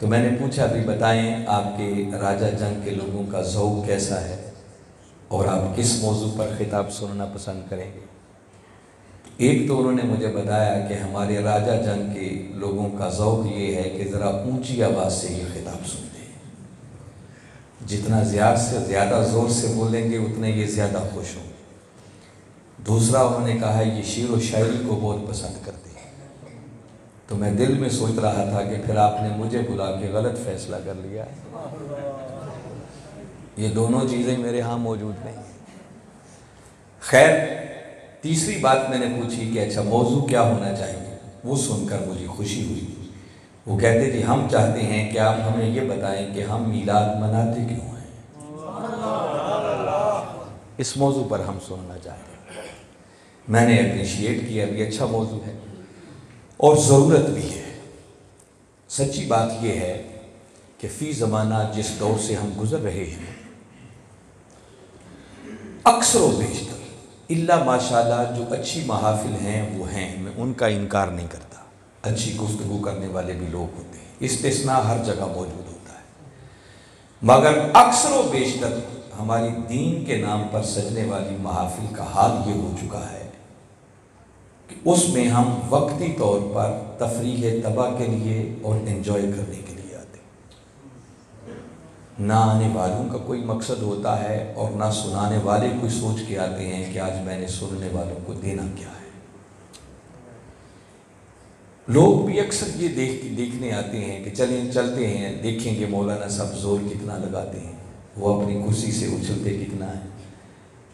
تو میں نے پوچھا بھی بتائیں آپ کے راجہ جنگ کے لوگوں کا ذوق کیسا ہے اور آپ کس موضوع پر خطاب سننا پسند کریں گے؟ ایک تو انہوں نے مجھے بتایا کہ ہمارے راجہ جنگ کے لوگوں کا ذوق یہ ہے کہ ذرا اونچی آواز سے یہ خطاب سنتے ہیں، جتنا زیادہ سے زیادہ زور سے بولیں گے اتنے یہ زیادہ خوش ہوں گے۔ دوسرا انہوں نے کہا یہ شعر و شاعری کو بہت پسند کرتے ہیں۔ تو میں دل میں سوچ رہا تھا کہ پھر آپ نے مجھے بلا کے غلط فیصلہ کر لیا ہے، یہ دونوں چیزیں میرے ہاں موجود نہیں ہیں۔ خیر، تیسری بات میں نے پوچھی کہ اچھا موضوع کیا ہونا چاہیے، وہ سن کر مجھے خوشی ہوئی۔ وہ کہتے تھے ہم چاہتے ہیں کہ آپ ہمیں یہ بتائیں کہ ہم میلاد مناتے کیوں ہیں، اس موضوع پر ہم سننا چاہتے ہیں۔ میں نے اپریشیٹ کیا، بھی اچھا موضوع ہے اور ضرورت بھی ہے۔ سچی بات یہ ہے کہ فی زمانہ جس دور سے ہم گزر رہے ہیں، اکثر و بیشتر الا ماشاءاللہ جو اچھی محافل ہیں وہ ہیں، میں ان کا انکار نہیں کرتا، اچھی گفتگو کرنے والے بھی لوگ ہوتے ہیں، استثناء ہر جگہ موجود ہوتا ہے، مگر اکثر و بیشتر ہماری دین کے نام پر سجنے والی محافل کا حال یہ ہو چکا ہے کہ اس میں ہم وقتی طور پر تفریح طبع کے لیے اور انجوائے کرنے کے لیے آتے ہیں، نہ آنے والوں کا کوئی مقصد ہوتا ہے اور نہ سنانے والے کوئی سوچ کے آتے ہیں کہ آج میں نے سننے والوں کو دینا کیا ہے۔ لوگ بھی اکثر یہ دیکھنے آتے ہیں کہ چلتے ہیں، دیکھیں گے مولانا صاحب زور کتنا لگاتے ہیں، وہ اپنی کرسی سے اچھلتے کتنا ہے،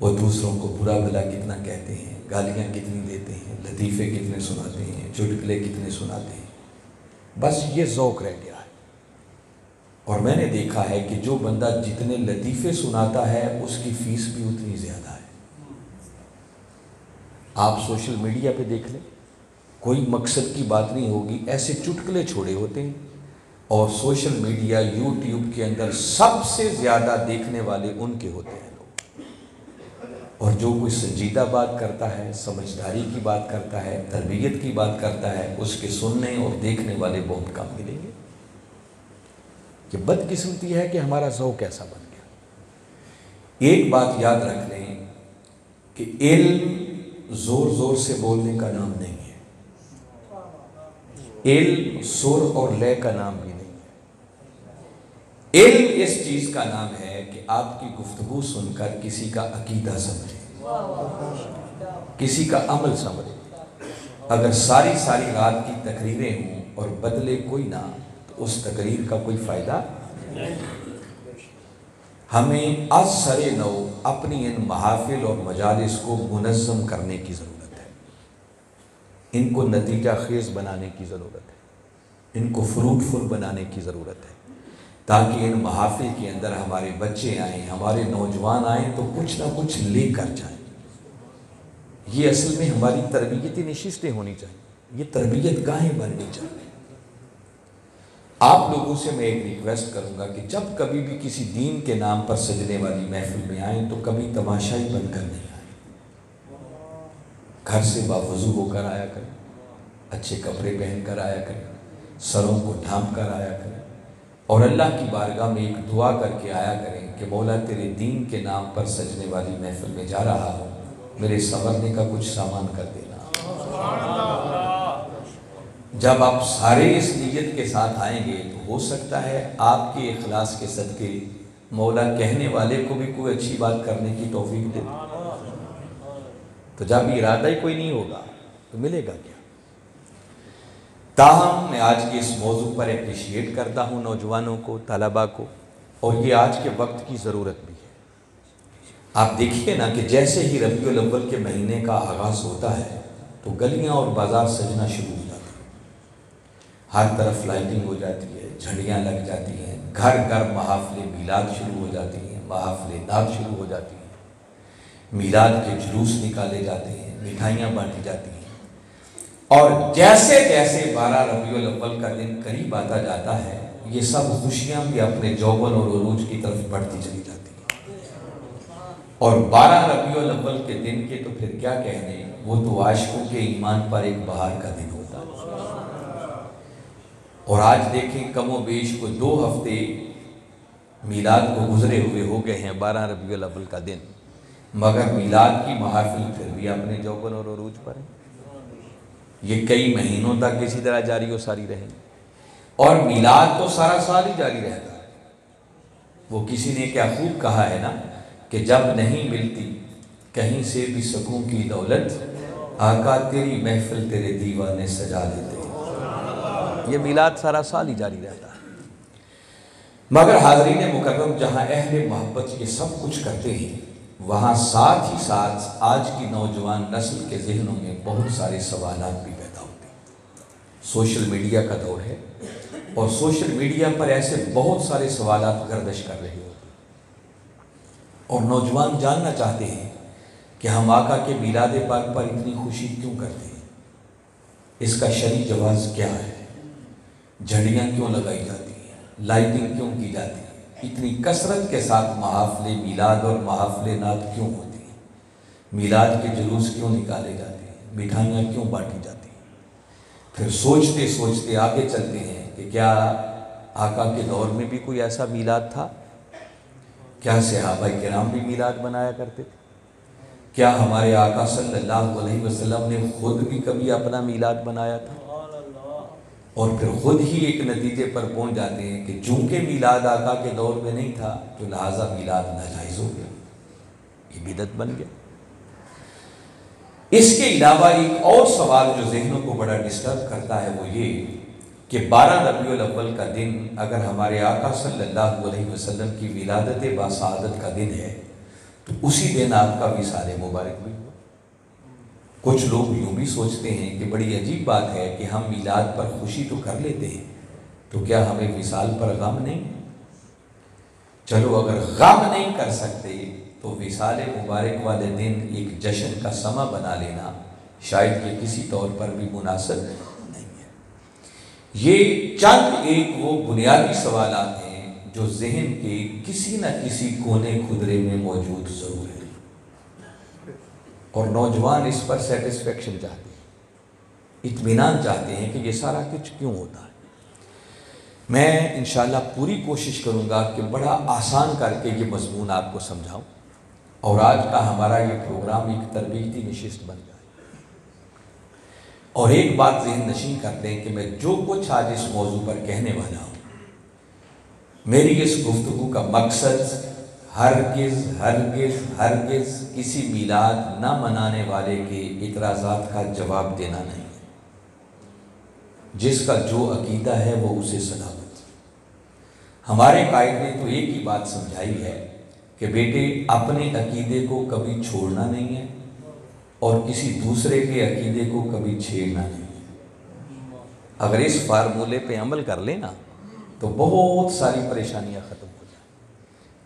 وہ دوسروں کو برا بھلا کتنا کہتے ہیں، گالیاں کتنی دیتے ہیں، لطیفے کتنے سناتے ہیں، چٹکلے کتنے سناتے ہیں، بس یہ ذوق رہ گیا ہے۔ اور میں نے دیکھا ہے کہ جو بندہ جتنے لطیفے سناتا ہے اس کی فیس بھی اتنی زیادہ ہے۔ آپ سوشل میڈیا پہ دیکھ لیں، کوئی مقصد کی بات نہیں ہوگی، ایسے چٹکلے چھوڑے ہوتے ہیں، اور سوشل میڈیا یوٹیوب کے اندر سب سے زیادہ دیکھنے والے ان کے ہوتے ہیں لوگ، اور جو کوئی سنجیدہ بات کرتا ہے، سمجھداری کی بات کرتا ہے، تربیت کی بات کرتا ہے، اس کے سننے اور دیکھنے والے بہت کم ملیں گے۔ یہ بدقسمتی ہے کہ ہمارا ذوق ایسا بن گیا۔ ایک بات یاد رکھ لیں کہ علم زور زور سے بولنے کا نام نہیں ہے، علم سر اور لے کا نام بھی نہیں ہے۔ علم اس چیز کا نام ہے کہ آپ کی گفتگو سن کر کسی کا عقیدہ سمجھے، کسی کا عمل سمجھے۔ اگر ساری رات کی تقریریں ہوں اور بدلے کوئی نہ، تو اس تقریر کا کوئی فائدہ نہیں۔ ہمیں از سر نو اپنی ان محافل اور مجالس کو منظم کرنے کی ضرورت ہے، ان کو نتیجہ خیز بنانے کی ضرورت ہے، ان کو فروٹفل بنانے کی ضرورت ہے، تاکہ ان محافل کے اندر ہمارے بچے آئیں، ہمارے نوجوان آئیں تو کچھ نہ کچھ لے کر جائیں۔ یہ اصل میں ہماری تربیتی نشستیں ہونی چاہیے، یہ تربیت گاہیں بننی چاہیے۔ آپ لوگوں سے میں ایک ریکویسٹ کروں گا کہ جب کبھی بھی کسی دین کے نام پر سجنے والی محفل میں آئیں تو کبھی تماشائی بن کر نہیں آئیں، گھر سے باوضو ہو کر آیا کریں، اچھے کپڑے پہن کر آیا کریں، سروں کو ڈھانپ کر آیا کریں، اور اللہ کی بارگاہ میں ایک دعا کر کے آیا کریں کہ مولا تیرے دین کے نام پر سجنے والی محفل میں جا رہا ہوں، میرے سنورنے کا کچھ سامان کر دینا۔ جب آپ سارے اس نیت کے ساتھ آئیں گے تو ہو سکتا ہے آپ کے اخلاص کے صدقے مولا کہنے والے کو بھی کوئی اچھی بات کرنے کی توفیق دے۔ تو جب ارادہ ہی کوئی نہیں ہوگا تو ملے گا کیا؟ تاہم میں آج کے اس موضوع پر اپریشیٹ کرتا ہوں نوجوانوں کو، طلباء کو، اور یہ آج کے وقت کی ضرورت بھی ہے۔ آپ دیکھیے نا کہ جیسے ہی ربیع الاول کے مہینے کا آغاز ہوتا ہے تو گلیاں اور بازار سجنا شروع ہو جاتے ہیں، ہر طرف لائٹنگ ہو جاتی ہے، جھنڈیاں لگ جاتی ہیں، گھر گھر محافل میلاد شروع ہو جاتی ہیں، محافل نعت شروع ہو جاتی ہیں، میلاد کے جلوس نکالے جاتے ہیں، مٹھائیاں بانٹی جاتی ہیں، اور جیسے جیسے 12 ربیع الاول کا دن قریب آتا جاتا ہے یہ سب خوشیاں بھی اپنے جوبن اور عروج کی طرف بڑھتی چلی جاتی ہیں، اور 12 ربیع الاول کے دن کے تو پھر کیا کہنے، وہ تو عاشقوں کے ایمان پر ایک بہار کا دن ہوتا ہے، اور آج دیکھیں کم و بیش کو 2 ہفتے میلاد کو گزرے ہوئے ہو گئے ہیں، 12 ربیع الاول کا دن، مگر میلاد کی محافل پھر بھی اپنے جوبن اور عروج پر ہے۔ یہ کئی مہینوں تک اسی طرح جاری و ساری رہے گی، اور میلاد تو سارا سال ہی جاری رہتا ہے۔ وہ کسی نے کیا خوب کہا ہے نا کہ جب نہیں ملتی کہیں سے بھی سکون کی دولت، آقا تیری محفل تیرے دیوانے سجا دیتے ہیں۔ یہ میلاد سارا سال ہی جاری رہتا ہے۔ مگر حاضرین مکرم، جہاں اہل محبت یہ سب کچھ کرتے ہیں، وہاں ساتھ ہی ساتھ آج کی نوجوان نسل کے ذہنوں میں بہت سارے سوالات بھی پیدا ہوتے ہیں۔ سوشل میڈیا کا دور ہے، اور سوشل میڈیا پر ایسے بہت سارے سوالات گردش کر رہے ہوتے ہیں، اور نوجوان جاننا چاہتے ہیں کہ ہم آقا کے میلاد پاک پر اتنی خوشی کیوں کرتے ہیں، اس کا شرعی جواز کیا ہے، جھنڈیاں کیوں لگائی جاتی ہیں، لائٹنگ کیوں کی جاتی ہے، اتنی کثرت کے ساتھ محافل میلاد اور محافل نعت کیوں ہوتی ہیں، میلاد کے جلوس کیوں نکالے جاتے ہیں، مٹھائیاں کیوں بانٹی جاتی ہیں۔ پھر سوچتے سوچتے آگے چلتے ہیں کہ کیا آقا کے دور میں بھی کوئی ایسا میلاد تھا؟ کیا صحابہ کرام بھی میلاد منایا کرتے تھے؟ کیا ہمارے آقا صلی اللہ علیہ وسلم نے خود بھی کبھی اپنا میلاد منایا تھا؟ اور پھر خود ہی ایک نتیجے پر پہنچ جاتے ہیں کہ چونکہ میلاد آقا کے دور میں نہیں تھا تو لہٰذا میلاد ناجائز ہو گیا، یہ بدعت بن گیا۔ اس کے علاوہ ایک اور سوال جو ذہنوں کو بڑا ڈسٹرب کرتا ہے وہ یہ کہ 12 ربیع الاول کا دن اگر ہمارے آقا صلی اللہ علیہ وسلم کی ولادت باسعادت کا دن ہے تو اسی دن آپ کا وصال مبارک بھی ہوا۔ کچھ لوگ یوں بھی سوچتے ہیں کہ بڑی عجیب بات ہے کہ ہم میلاد پر خوشی تو کر لیتے ہیں، تو کیا ہمیں وصال پر غم نہیں؟ چلو اگر غم نہیں کر سکتے تو وصال مبارک والے دن ایک جشن کا سمہ بنا لینا شاید یہ کسی طور پر بھی مناسب نہیں ہے۔ یہ چند ایک وہ بنیادی سوالات ہیں جو ذہن کے کسی نہ کسی کونے خدرے میں موجود ضرور ہے، اور نوجوان اس پر سیٹسفیکشن چاہتے ہیں، اطمینان چاہتے ہیں کہ یہ سارا کچھ کیوں ہوتا ہے۔ میں انشاءاللہ پوری کوشش کروں گا کہ بڑا آسان کر کے یہ مضمون آپ کو سمجھاؤں، اور آج کا ہمارا یہ پروگرام ایک تربیتی نشست بن جائے۔ اور ایک بات ذہن نشین کر دیں کہ میں جو کچھ آج اس موضوع پر کہنے والا ہوں، میری اس گفتگو کا مقصد ہرگز ہرگز ہرگز کسی میلاد نہ منانے والے کے اعتراضات کا جواب دینا نہیں ہے۔ جس کا جو عقیدہ ہے وہ اسے سلامت۔ ہمارے قائد نے تو ایک ہی بات سمجھائی ہے کہ بیٹے اپنے عقیدے کو کبھی چھوڑنا نہیں ہے اور کسی دوسرے کے عقیدے کو کبھی چھیڑنا نہیں ہے۔ اگر اس فارمولے پہ عمل کر لینا تو بہت ساری پریشانیاں ختم ہو جائیں۔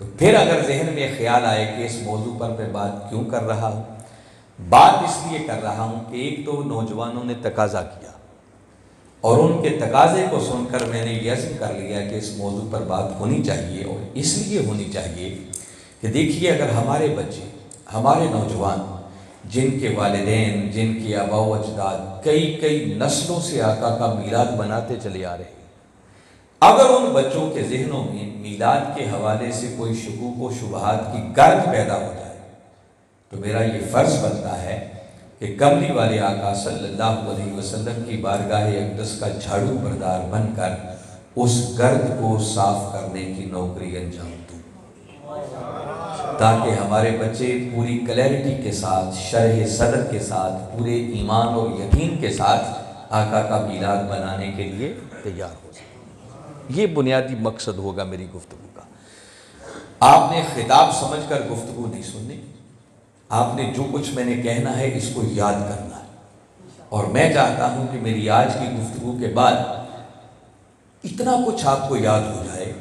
تو پھر اگر ذہن میں خیال آئے کہ اس موضوع پر میں بات کیوں کر رہا ہوں، بات اس لیے کر رہا ہوں کہ ایک تو نوجوانوں نے تقاضا کیا، اور ان کے تقاضے کو سن کر میں نے یہ عزم کر لیا کہ اس موضوع پر بات ہونی چاہیے، اور اس لیے ہونی چاہیے کہ دیکھیے اگر ہمارے بچے، ہمارے نوجوان جن کے والدین، جن کے آباء و اجداد کئی نسلوں سے آقا کا میلاد مناتے چلے آ رہے ہیں، اگر ان بچوں کے ذہنوں میں میلاد کے حوالے سے کوئی شکوک و شبہات کی گرد پیدا ہو جائے تو میرا یہ فرض بنتا ہے کہ کملی والے آقا صلی اللہ علیہ وسلم کی بارگاہ اقدس کا جھاڑو بردار بن کر اس گرد کو صاف کرنے کی نوکری انجام دوں، تاکہ ہمارے بچے پوری کلیئرٹی کے ساتھ، شرح صدر کے ساتھ، پورے ایمان اور یقین کے ساتھ آقا کا میلاد منانے کے لیے تیار ہو سکیں۔ یہ بنیادی مقصد ہوگا میری گفتگو کا۔ آپ نے خطاب سمجھ کر گفتگو نہیں سننی، آپ نے جو کچھ میں نے کہنا ہے اس کو یاد کرنا ہے، اور میں چاہتا ہوں کہ میری آج کی گفتگو کے بعد اتنا کچھ آپ کو یاد ہو جائے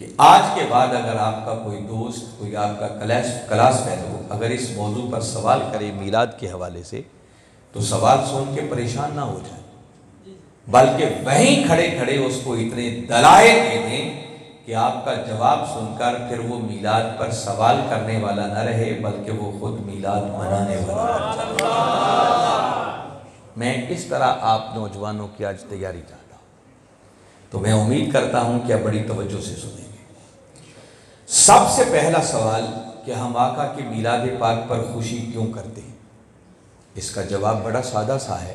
کہ آج کے بعد اگر آپ کا کوئی دوست، کوئی آپ کا کلاس فیلو اگر اس موضوع پر سوال کرے میلاد کے حوالے سے تو سوال سن کے پریشان نہ ہو جائے، بلکہ وہیں کھڑے کھڑے اس کو اتنے دلائل دے دیں کہ آپ کا جواب سن کر پھر وہ میلاد پر سوال کرنے والا نہ رہے بلکہ وہ خود میلاد منانے والا بن جائے۔ میں اس طرح آپ نوجوانوں کی آج تیاری چاہتا ہوں۔ تو میں امید کرتا ہوں کہ آپ بڑی توجہ سے سنیں گے۔ سب سے پہلا سوال کہ ہم آقا کے میلاد پاک پر خوشی کیوں کرتے ہیں؟ اس کا جواب بڑا سادہ سا ہے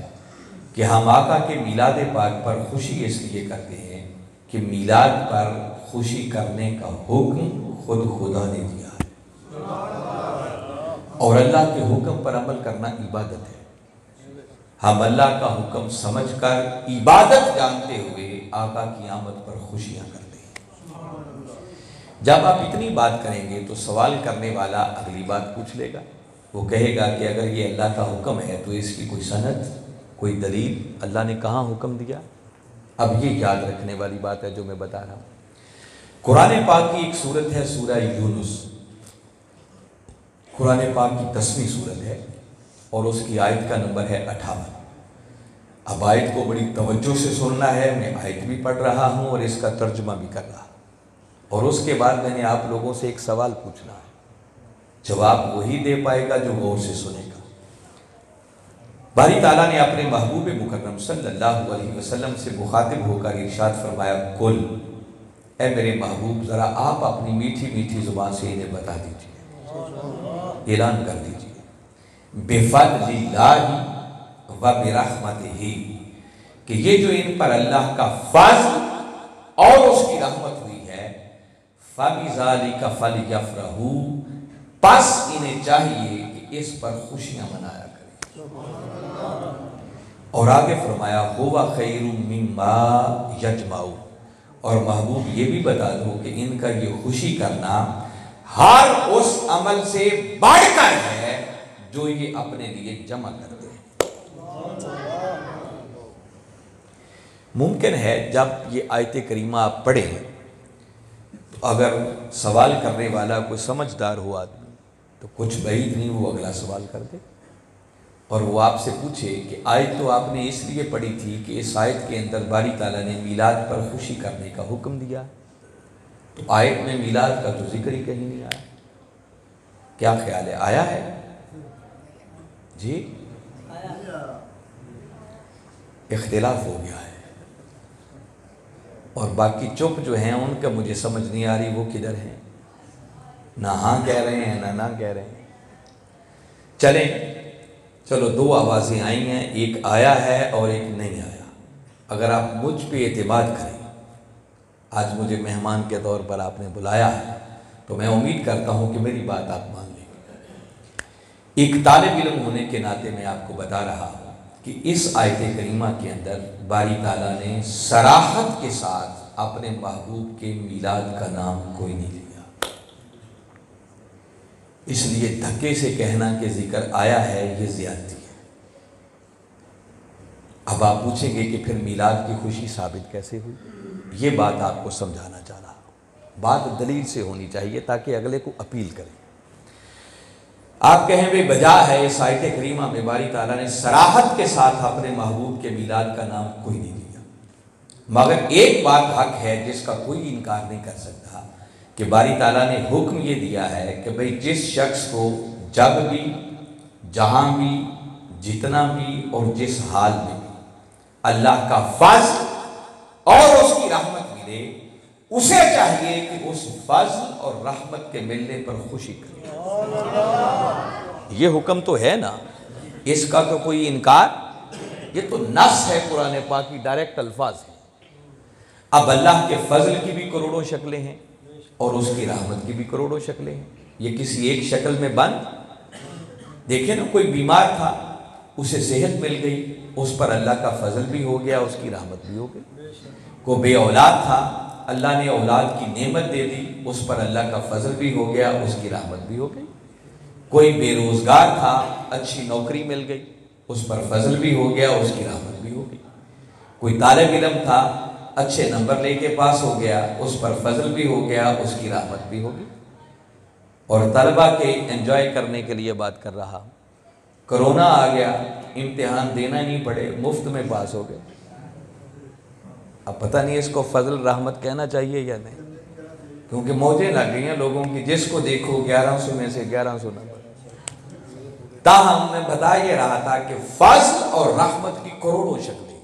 کہ ہم آقا کے میلاد پاک پر خوشی اس لیے کرتے ہیں کہ میلاد پر خوشی کرنے کا حکم خود خدا نے دیا ہے، اور اللہ کے حکم پر عمل کرنا عبادت ہے۔ ہم اللہ کا حکم سمجھ کر عبادت جانتے ہوئے آقا کی آمد پر خوشیاں کرتے ہیں۔ جب آپ اتنی بات کریں گے تو سوال کرنے والا اگلی بات پوچھ لے گا، وہ کہے گا کہ اگر یہ اللہ کا حکم ہے تو اس کی کوئی سند، کوئی دلیل، اللہ نے کہاں حکم دیا؟ اب یہ یاد رکھنے والی بات ہے جو میں بتا رہا ہوں۔ قرآن پاک کی ایک سورت ہے سورہ یونس، قرآن پاک کی 10ویں سورت ہے اور اس کی آیت کا نمبر ہے 58۔ اب آیت کو بڑی توجہ سے سننا ہے، میں آیت بھی پڑھ رہا ہوں اور اس کا ترجمہ بھی کر رہا ہوں، اور اس کے بعد میں نے آپ لوگوں سے ایک سوال پوچھنا ہے، جواب وہی دے پائے گا جو غور سے سنے گا۔ باری تعالیٰ نے اپنے محبوب مکرم صلی اللہ علیہ وسلم سے مخاطب ہو کر ارشاد فرمایا، قل، اے میرے محبوب ذرا آپ اپنی میٹھی میٹھی زبان سے انہیں بتا دیجئے، اعلان کر دیجئے، بفضل اللہ و برحمتہ، کہ یہ جو ان پر اللہ کا فضل اور اس کی رحمت ہوئی ہے، فَبِذَلِكَ فَلْيَفْرَحُوا، پس انہیں چاہیے کہ اس پر خوشیاں منایا کریں۔ اور آگے فرمایا، هُوَ خَيْرٌ مِّمَّا يَجْمَعُونَ، اور محبوب یہ بھی بتا دو کہ ان کا یہ خوشی کرنا ہر اس عمل سے بڑھ کر ہے جو یہ اپنے لیے جمع کرتے ہیں۔ ممکن ہے جب یہ آیت کریمہ آپ پڑھیں تو اگر سوال کرنے والا کوئی سمجھدار ہو آدمی تو کچھ بعید نہیں وہ اگلا سوال کر دے اور وہ آپ سے پوچھے کہ آیت تو آپ نے اس لیے پڑھی تھی کہ اس آیت کے اندر باری تعالیٰ نے میلاد پر خوشی کرنے کا حکم دیا، تو آیت میں میلاد کا تو ذکر ہی کہیں نہیں آیا، کیا خیال ہے آیا ہے؟ جی اختلاف ہو گیا ہے، اور باقی چپ جو ہیں ان کا مجھے سمجھ نہیں آ رہی وہ کدھر ہیں، نہ ہاں کہہ رہے ہیں نہ کہہ رہے ہیں۔ چلو دو آوازیں آئی ہیں، ایک آیا ہے اور ایک نہیں آیا۔ اگر آپ مجھ پہ اعتماد کریں، آج مجھے مہمان کے طور پر آپ نے بلایا ہے تو میں امید کرتا ہوں کہ میری بات آپ مان لیں گے۔ ایک طالب علم ہونے کے ناطے میں آپ کو بتا رہا ہوں کہ اس آیت کریمہ کے اندر باری تعالیٰ نے صراحت کے ساتھ اپنے محبوب کے میلاد کا نام کوئی نہیں لیا، اس لیے دھکے سے کہنا کہ ذکر آیا ہے یہ زیادتی ہے۔ اب آپ پوچھیں گے کہ پھر میلاد کی خوشی ثابت کیسے ہوئی؟ یہ بات آپ کو سمجھانا چاہ رہا ہوں، بات دلیل سے ہونی چاہیے تاکہ اگلے کو اپیل کریں۔ آپ کہیں بے بجا ہے اس آیت کریمہ میں باری تعالیٰ نے صراحت کے ساتھ اپنے محبوب کے میلاد کا نام کوئی نہیں لیا، مگر ایک بات حق ہے جس کا کوئی انکار نہیں کر سکتا کہ باری تعالیٰ نے حکم یہ دیا ہے کہ بھئی جس شخص کو جب بھی، جہاں بھی، جتنا بھی اور جس حال میں بھی اللہ کا فضل اور اس کی رحمت ملے، اسے چاہیے کہ اس فضل اور رحمت کے ملنے پر خوشی کرے۔ یہ حکم تو ہے نا، اس کا تو کوئی انکار، یہ تو نص ہے قرآن پاک کی، ڈائریکٹ الفاظ ہیں۔ اب اللہ کے فضل کی بھی کروڑوں شکلیں ہیں اور اس کی رحمت کی بھی کروڑوں شکلیں ہیں، یہ کسی ایک شکل میں بند؟ دیکھیں نا، کوئی بیمار تھا، اسے صحت مل گئی، اس پر اللہ کا فضل بھی ہو گیا، اس کی رحمت بھی ہو گئی۔ کوئی بے اولاد تھا، اللہ نے اولاد کی نعمت دے دی، اس پر اللہ کا فضل بھی ہو گیا، اس کی رحمت بھی ہو گئی۔ کوئی بے روزگار تھا، اچھی نوکری مل گئی، اس پر فضل بھی ہو گیا، اس کی رحمت بھی ہو گئی۔ کوئی طالب علم تھا، اچھے نمبر لے کے پاس ہو گیا، اس پر فضل بھی ہو گیا، اس کی رحمت بھی ہوگی۔ اور طلبہ کے انجوائے کرنے کے لیے بات کر رہا ہوں، کرونا آ گیا، امتحان دینا نہیں پڑے، مفت میں پاس ہو گئے۔ اب پتہ نہیں اس کو فضل رحمت کہنا چاہیے یا نہیں، کیونکہ موجیں لگ گئی ہیں لوگوں کی، جس کو دیکھو 1100 میں سے 1100 نمبر۔ تاہم میں بتا یہ رہا تھا کہ فضل اور رحمت کی کروڑوں شکلیں،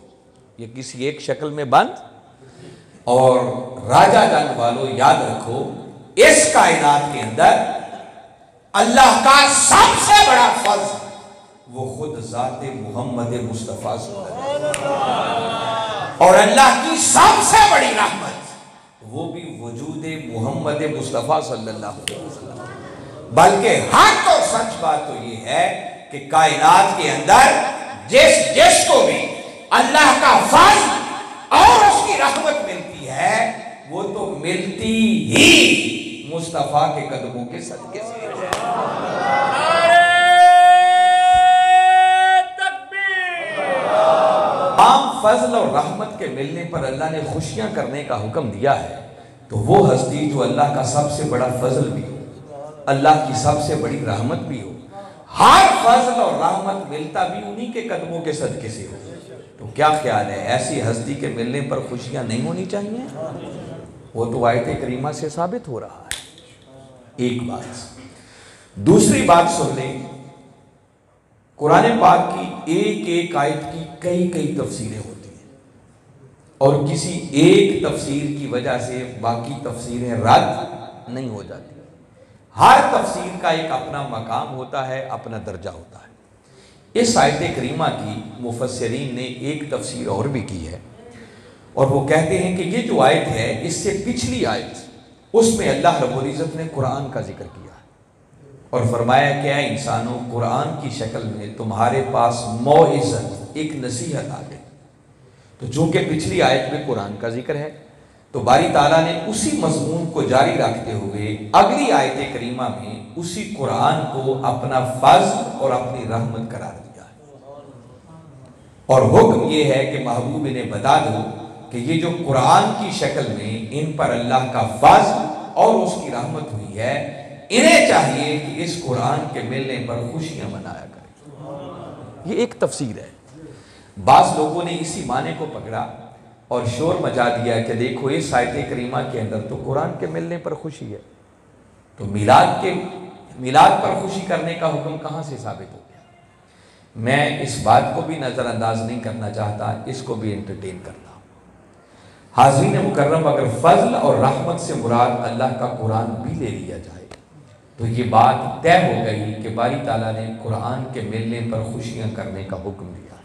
یہ کسی ایک شکل میں بند اور راجہ جنگ والوں یاد رکھو اس کائنات کے اندر اللہ کا سب سے بڑا فضل وہ خود ذات محمد مصطفیٰ صلی اللہ علیہ وسلم، اور اللہ کی سب سے بڑی رحمت وہ بھی وجود محمد مصطفیٰ صلی اللہ علیہ وسلم۔ بلکہ حق اور سچ بات تو یہ ہے کہ کائنات کے اندر جس کو بھی اللہ کا فضل اور اس کی رحمت ملتی ہے وہ تو ملتی ہی مصطفیٰ کے قدموں کے صدقے سے۔ عام فضل اور رحمت کے ملنے پر اللہ نے خوشیاں کرنے کا حکم دیا ہے تو وہ ہستی جو اللہ کا سب سے بڑا فضل بھی ہو، اللہ کی سب سے بڑی رحمت بھی ہو، ہر فضل اور رحمت ملتا بھی انہی کے قدموں کے صدقے سے ہو، تو کیا خیال ہے ایسی ہستی کے ملنے پر خوشیاں نہیں ہونی چاہیے؟ وہ تو آیت کریمہ سے ثابت ہو رہا ہے۔ ایک بات، دوسری بات سن لیں، قرآن پاک کی ایک ایک آیت کی کئی تفسیریں ہوتی ہیں اور کسی ایک تفسیر کی وجہ سے باقی تفسیریں رد نہیں ہو جاتی۔ ہر تفسیر کا ایک اپنا مقام ہوتا ہے، اپنا درجہ ہوتا ہے۔ اس آیت کریمہ کی مفسرین نے ایک تفسیر اور بھی کی ہے اور وہ کہتے ہیں کہ یہ جو آیت ہے اس سے پچھلی آیت اس میں اللہ رب العزت نے قرآن کا ذکر کیا اور فرمایا کہ اے انسانوں قرآن کی شکل میں تمہارے پاس موعظت ایک نصیحت آ گئی، تو چونکہ پچھلی آیت میں قرآن کا ذکر ہے تو باری تعالیٰ نے اسی مضمون کو جاری رکھتے ہوئے اگلی آیت کریمہ میں اسی قرآن کو اپنا فضل اور اپنی رحمت قرار دیا ہے، اور حکم یہ ہے کہ محبوب نے بتا دو کہ یہ جو قرآن کی شکل میں ان پر اللہ کا فضل اور اس کی رحمت ہوئی ہے، انہیں چاہیے کہ اس قرآن کے ملنے پر خوشیاں منایا کریں۔ یہ ایک تفسیر ہے۔ بعض لوگوں نے اسی معنی کو پکڑا اور شور مچا دیا کہ دیکھو اس آیت کریمہ کے اندر تو قرآن کے ملنے پر خوشی ہے، تو میلاد پر خوشی کرنے کا حکم کہاں سے ثابت ہو گیا؟ میں اس بات کو بھی نظر انداز نہیں کرنا چاہتا، اس کو بھی انٹرٹین کرتا ہوں۔ حاضرین مکرم، اگر فضل اور رحمت سے مراد اللہ کا قرآن بھی لے لیا جائے تو یہ بات طے ہو گئی کہ باری تعالیٰ نے قرآن کے ملنے پر خوشیاں کرنے کا حکم دیا۔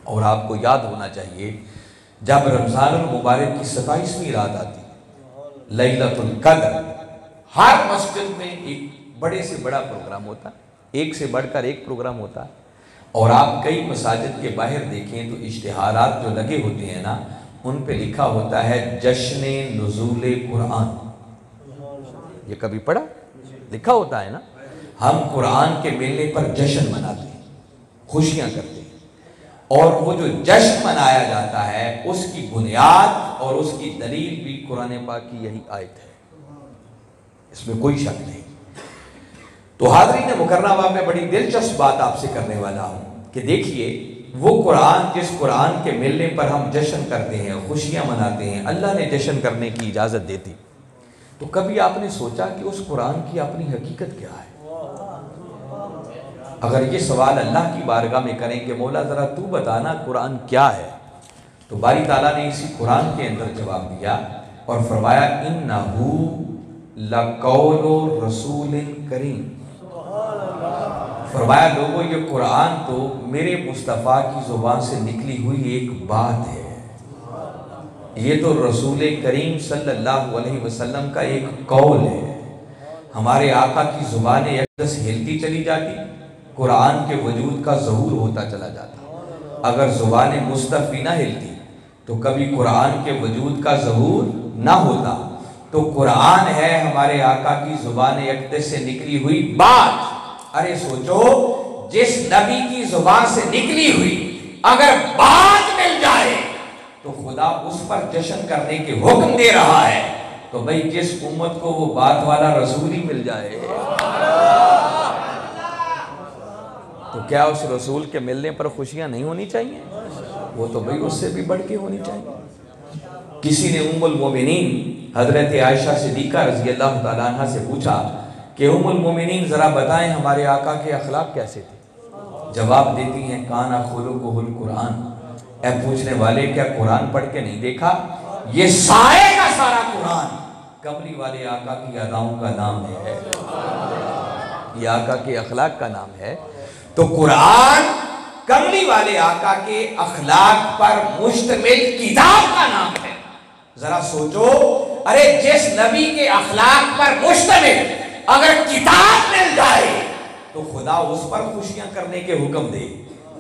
اور آپ کو یاد ہونا چاہیے جب رمضان المبارک کی 27ویں رات آتی لیلۃ القدر، ہر مسجد میں ایک بڑے سے بڑا پروگرام ہوتا ہے، ایک سے بڑھ کر ایک پروگرام ہوتا ہے، اور آپ کئی مساجد کے باہر دیکھیں تو اشتہارات جو لگے ہوتے ہیں نا ان پہ لکھا ہوتا ہے جشن نزول قرآن۔ یہ کبھی پڑھا؟ لکھا ہوتا ہے نا، ہم قرآن کے ملنے پر جشن مناتے ہیں، خوشیاں کرتے ہیں، اور وہ جو جشن منایا جاتا ہے اس کی بنیاد اور اس کی دلیل بھی قرآن پاک کی یہی آیت ہے، اس میں کوئی شک نہیں۔ تو حاضرین مکرمہ، میں بڑی دلچسپ بات آپ سے کرنے والا ہوں کہ دیکھیے وہ قرآن جس قرآن کے ملنے پر ہم جشن کرتے ہیں، خوشیاں مناتے ہیں، اللہ نے جشن کرنے کی اجازت دیتی، تو کبھی آپ نے سوچا کہ اس قرآن کی اپنی حقیقت کیا ہے؟ اگر یہ سوال اللہ کی بارگاہ میں کریں کہ مولا ذرا تو بتانا قرآن کیا ہے، تو باری تعالیٰ نے اسی قرآن کے اندر جواب دیا اور فرمایا اِنَّهُ لَقَوْلُ رَسُولٍ کریم۔ فرمایا لوگوں یہ قرآن تو میرے مصطفیٰ کی زبان سے نکلی ہوئی ایک بات ہے، یہ تو رسول کریم صلی اللہ علیہ وسلم کا ایک قول ہے۔ ہمارے آقا کی زبان اقدس ہلتی چلی جاتی، قرآن کے وجود کا ظہور ہوتا چلا جاتا۔ اگر زبان مصطفی نہ ہلتی تو کبھی قرآن کے وجود کا ظہور نہ ہوتا۔ تو قرآن ہے ہمارے آقا کی زبان اقدس سے نکلی ہوئی بات۔ ارے سوچو، جس نبی کی زبان سے نکلی ہوئی اگر بات مل جائے تو خدا اس پر جشن کرنے کے حکم دے رہا ہے، تو بھئی جس امت کو وہ بات والا رسول ہی مل جائے تو کیا اس رسول کے ملنے پر خوشیاں نہیں ہونی چاہیے؟ وہ تو بھئی اس سے بھی بڑھ کے ہونی چاہیے۔ کسی نے ام المومنین حضرت عائشہ صدیقہ رضی اللہ تعالیٰ عنہ سے پوچھا کہ ام المومنین ذرا بتائیں ہمارے آقا کے اخلاق کیسے تھے؟ جواب دیتی ہیں کانا خلقہ القرآن۔ اے پوچھنے والے، کیا قرآن پڑھ کے نہیں دیکھا یہ سارے کا سارا قرآن کملی والے آقا کی اداؤں کا نام ہے، یہ آقا کے اخلاق کا نام ہے۔ تو قرآن کملی والے آقا کے اخلاق پر مشتمل کتاب کا نام ہے۔ ذرا سوچو، ارے جس نبی کے اخلاق پر مشتمل اگر کتاب مل جائے تو خدا اس پر خوشیاں کرنے کے حکم دے،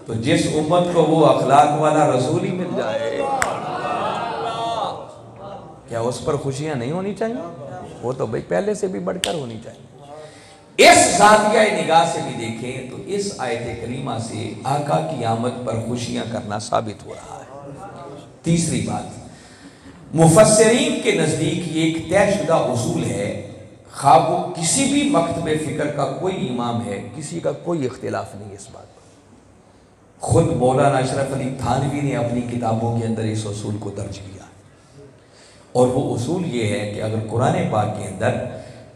تو جس امت کو وہ اخلاق والا رسول ہی مل جائے، کیا اس پر خوشیاں نہیں ہونی چاہیے؟ وہ تو بھئی پہلے سے بھی بڑھ کر ہونی چاہیے۔ اس زاویہ نگاہ سے بھی دیکھیں تو اس آیت کریمہ سے آقا کی آمد پر خوشیاں کرنا ثابت ہو رہا ہے۔ تیسری بات، مفسرین کے نزدیک یہ ایک طے شدہ اصول ہے، خواہ وہ کسی بھی مکتب فکر کا کوئی امام ہے، کسی کا کوئی اختلاف نہیں اس بات پر۔ خود مولانا اشرف علی تھانوی نے اپنی کتابوں کے اندر اس اصول کو درج کیا، اور وہ اصول یہ ہے کہ اگر قرآن پاک کے اندر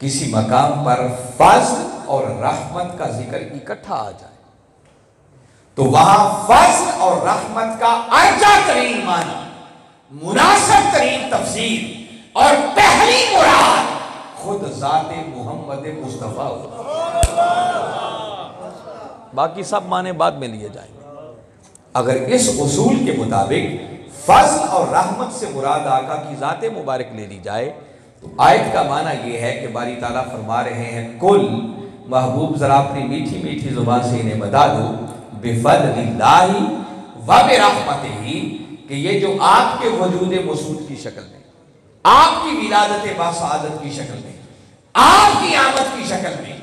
کسی مقام پر فضل اور رحمت کا ذکر اکٹھا آ جائے تو وہاں فضل اور رحمت کا ارجا ترین معنی، مناسب ترین تفسیر اور پہلی مراد خود ذات محمد مصطفیٰ ہوگا، باقی سب معنی بعد میں لیے جائیں گے۔ اگر اس اصول کے مطابق فضل اور رحمت سے مراد آقا کی ذات مبارک لے لی جائے تو آیت کا معنی یہ ہے کہ باری تعالیٰ فرما رہے ہیں، کل محبوب ذرا اپنی میٹھی میٹھی زبان سے انہیں بتا دو، بفضل اللہ و برحمتہ، کہ یہ جو آپ کے وجود مسعود کی شکل میں، آپ کی ولادت باسعادت کی شکل میں، آپ کی آمد کی شکل میں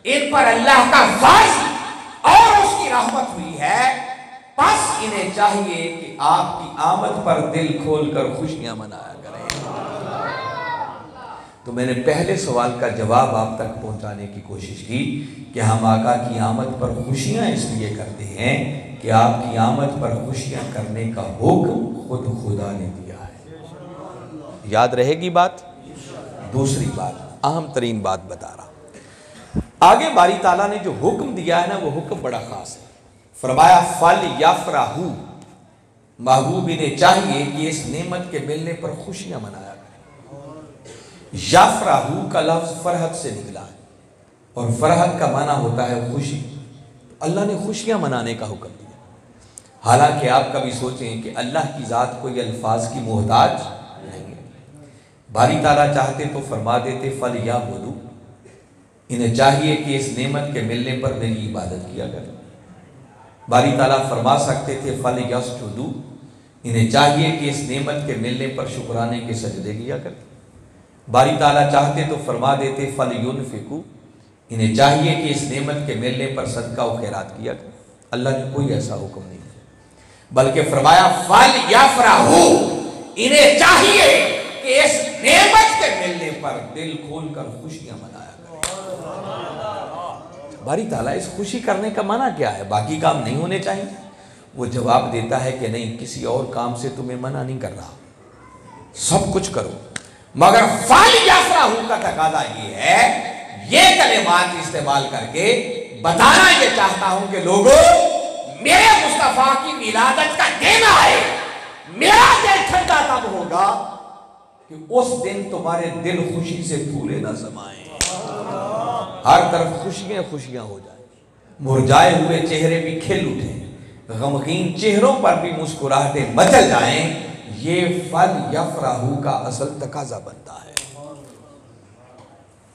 ان پر اللہ کا فضل اور اس کی رحمت ہوئی ہے، پس انہیں چاہیے کہ آپ کی آمد پر دل کھول کر خوشیاں منایا کریں۔ تو میں نے پہلے سوال کا جواب آپ تک پہنچانے کی کوشش کی کہ ہم آقا کی آمد پر خوشیاں اس لیے کرتے ہیں کہ آپ کی آمد پر خوشیاں کرنے کا حکم خود خدا نے دیا ہے۔ یاد رہے گی بات؟ دوسری بات، اہم ترین بات بتا رہا، آگے باری تعالیٰ نے جو حکم دیا ہے نا، وہ حکم بڑا خاص ہے۔ فرمایا فَلْيَفْرَحُوا، محبوب انہیں چاہیے کہ اس نعمت کے ملنے پر خوشیاں منایا کریں۔ یفرحو کا لفظ فرحت سے نکلا ہے، اور فرحت کا معنی ہوتا ہے خوشی۔ اللہ نے خوشیاں منانے کا حکم دیا۔ حالانکہ آپ کبھی سوچیں کہ اللہ کی ذات کوئی الفاظ کی محتاج نہیں ہے، باری تعالیٰ چاہتے تو فرما دیتے فَلْيَعْبُدُوا، انہیں چاہیے کہ اس نعمت کے ملنے پر میری عبادت کیا کریں۔ باری تعالیٰ فرما سکتے تھے فَلْيَسْجُدُوا، انہیں چاہیے کہ اس نعمت کے ملنے پر شکرانے کے سجدے کیا کریں۔ باری تعالیٰ چاہتے تو فرما دیتے فَلْيُنْفِقُوا، انہیں چاہیے کہ اس نعمت کے ملنے پر صدقہ و خیرات کیا کریں۔ اللہ نے کوئی ایسا حکم نہیں دیا، بلکہ فرمایا فَلْيَفْرَحُوا، انہیں چاہیے کہ اس نعمت کے ملنے پر دل کھول کر خوشیاں منایا کریں۔ باری تعالیٰ اس خوشی کرنے کا معنی کیا ہے؟ باقی کام نہیں ہونے چاہیے؟ وہ جواب دیتا ہے کہ نہیں، کسی اور کام سے تمہیں منع نہیں کر رہا، سب کچھ کرو، مگر فَلْيَفْرَحُوا کا تقاضا یہ ہے، یہ کلمات استعمال کر کے بتانا یہ چاہتا ہوں کہ لوگوں، میرے مصطفیٰ کی ولادت کا دن آئے، میرا دل ٹھنڈا تب ہوگا کہ اس دن تمہارے دل خوشی سے پھولے نہ سمائیں، ہر طرف خوشیاں خوشیاں ہو جائیں، مرجائے ہوئے چہرے بھی کھل اٹھیں، غمگین چہروں پر بھی مسکراہٹیں مچل جائیں۔ یہ فَلْيَفْرَحُوا کا اصل تقاضا بنتا ہے۔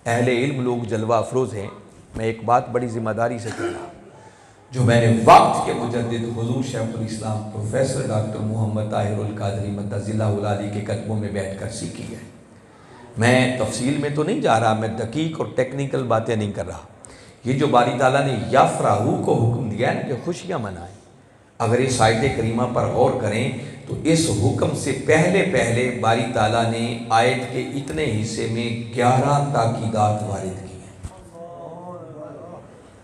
اہل علم لوگ جلوہ افروز ہیں، میں ایک بات بڑی ذمہ داری سے کہہ رہا ہوں، جو میں نے وقت کے مجدد حضور شیخ الاسلام پروفیسر ڈاکٹر محمد طاہر القادری مدظ اللہ العالی کے قدموں میں بیٹھ کر سیکھی ہے۔ میں تفصیل میں تو نہیں جا رہا، میں دقیق اور ٹیکنیکل باتیں نہیں کر رہا۔ یہ جو باری تعالیٰ نے یفرحوا کو حکم دیا ہے کہ خوشیاں منائیں، اگر اس آیت کریمہ پر غور کریں تو اس حکم سے پہلے باری تعالیٰ نے آیت کے اتنے حصے میں 11 تاکیدات وارد کی ہیں۔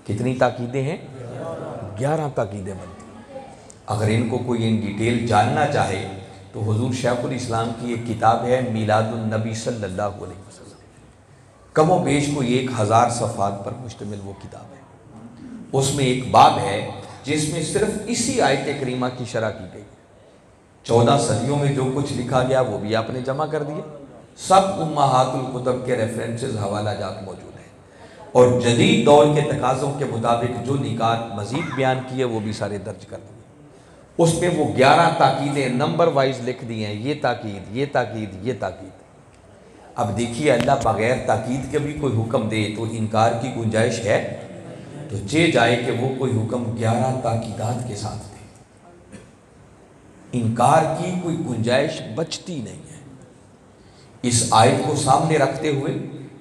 کتنی تاکیدیں ہیں؟ 11 تاکیدیں بنتی ہیں۔ اگر ان کو کوئی ان ڈیٹیل جاننا چاہے تو حضور شیخ الاسلام کی ایک کتاب ہے میلاد النبی صلی اللہ علیہ وسلم، کم و بیش کوئی 1000 صفحات پر مشتمل وہ کتاب ہے۔ اس میں ایک باب ہے جس میں صرف اسی آیت کریمہ کی شرح کی گئی، 14 صدیوں میں جو کچھ لکھا گیا وہ بھی آپ نے جمع کر دیا، سب امہات الکتب کے ریفرنسز حوالہ جات موجود ہیں، اور جدید دور کے تقاضوں کے مطابق جو نکات مزید بیان کیے وہ بھی سارے درج کر دیے۔ اس میں وہ 11 تاکیدیں نمبر وائز لکھ دی ہیں، یہ تاکید، یہ تاکید، یہ تاکید۔ اب دیکھیے اللہ بغیر تاکید کے بھی کوئی حکم دے تو انکار کی گنجائش ہے؟ تو جائے کہ وہ کوئی حکم 11 تاکیدات کے ساتھ دے، انکار کی کوئی گنجائش بچتی نہیں ہے۔ اس آیت کو سامنے رکھتے ہوئے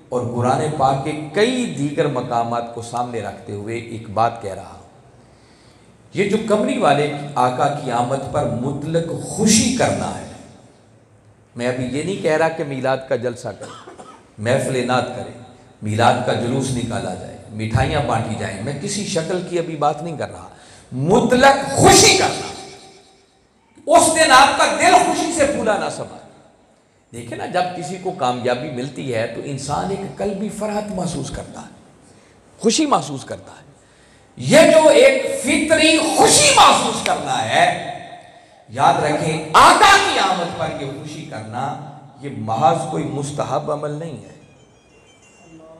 اور قرآن پاک کے کئی دیگر مقامات کو سامنے رکھتے ہوئے ایک بات کہہ رہا ہوں، یہ جو کمری والے آقا کی آمد پر مطلق خوشی کرنا ہے، میں ابھی یہ نہیں کہہ رہا کہ میلاد کا جلسہ کریں، محفل نعت کریں، میلاد کا جلوس نکالا جائے، مٹھائیاں بانٹی جائیں، میں کسی شکل کی ابھی بات نہیں کر رہا، مطلق خوشی کرنا، اس دن آپ کا دل خوشی سے پھولا نہ سما۔ دیکھیں نا، جب کسی کو کامیابی ملتی ہے تو انسان ایک قلبی فرحت محسوس کرتا ہے، خوشی محسوس کرتا ہے۔ یہ جو ایک فطری خوشی محسوس کرنا ہے، یاد رکھیں آقا کی آمد پر یہ خوشی کرنا یہ محض کوئی مستحب عمل نہیں ہے،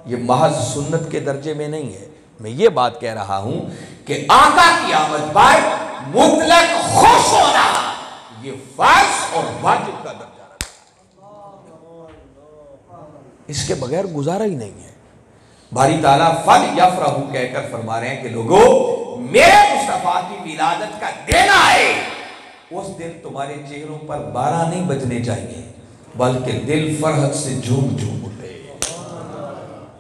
یہ محض سنت کے درجے میں نہیں ہے۔ میں یہ بات کہہ رہا ہوں کہ آقا کی آمد پر مطلق خوش ہونا یہ فرض اور واجب کا درجہ رکھتا ہے، اس کے بغیر گزارا ہی نہیں ہے۔ باری تعالیٰ فَلْيَفْرَحُوا کہہ کر فرما رہے ہیں کہ لوگو میرے مصطفیٰ کی ولادت کا دن آئے، اس دن تمہارے چہروں پر 12 نہیں بجنے چاہیے، بلکہ دل فرحت سے جھوم جھوم اٹھے،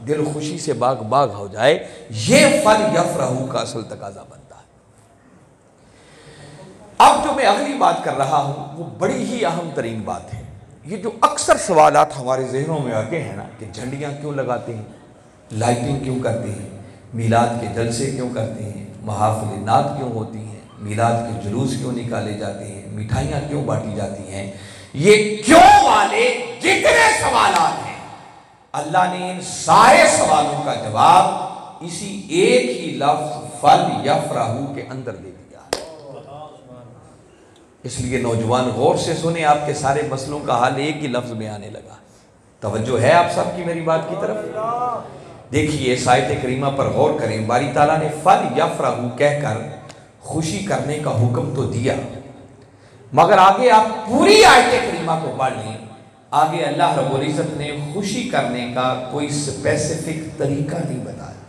دل خوشی سے باغ باغ ہو جائے۔ یہ فَلْيَفْرَحُوا کا اصل تقاضا بنتا ہے۔ اب جو میں اگلی بات کر رہا ہوں وہ بڑی ہی اہم ترین بات ہے۔ یہ جو اکثر سوالات ہمارے ذہنوں میں آتے ہیں نا کہ جھنڈیاں کیوں لگاتے ہیں، لائٹنگ کیوں کرتے ہیں، میلاد کے جلسے کیوں کرتے ہیں، محافل نعت کیوں ہوتی ہیں، میلاد کے جلوس کیوں نکالے جاتے ہیں، مٹھائیاں کیوں بانٹی جاتی ہیں، یہ کیوں والے جتنے سوالات ہیں اللہ نے ان سارے سوالوں کا جواب اسی ایک ہی لفظ فَلْيَفْرَحُوا کے اندر دے دیا۔ اس لیے نوجوان غور سے سنیں، آپ کے سارے مسئلوں کا حل ایک ہی لفظ میں آنے لگا۔ توجہ ہے آپ سب کی میری بات کی طرف؟ دیکھیے اس آیت کریمہ پر غور کریں، باری تعالیٰ نے فَلْيَفْرَحُوا کہہ کر خوشی کرنے کا حکم تو دیا، مگر آگے آپ پوری آیت کریمہ کو پڑھ لیں، آگے اللہ رب العزت نے خوشی کرنے کا کوئی اسپیسیفک طریقہ نہیں بتایا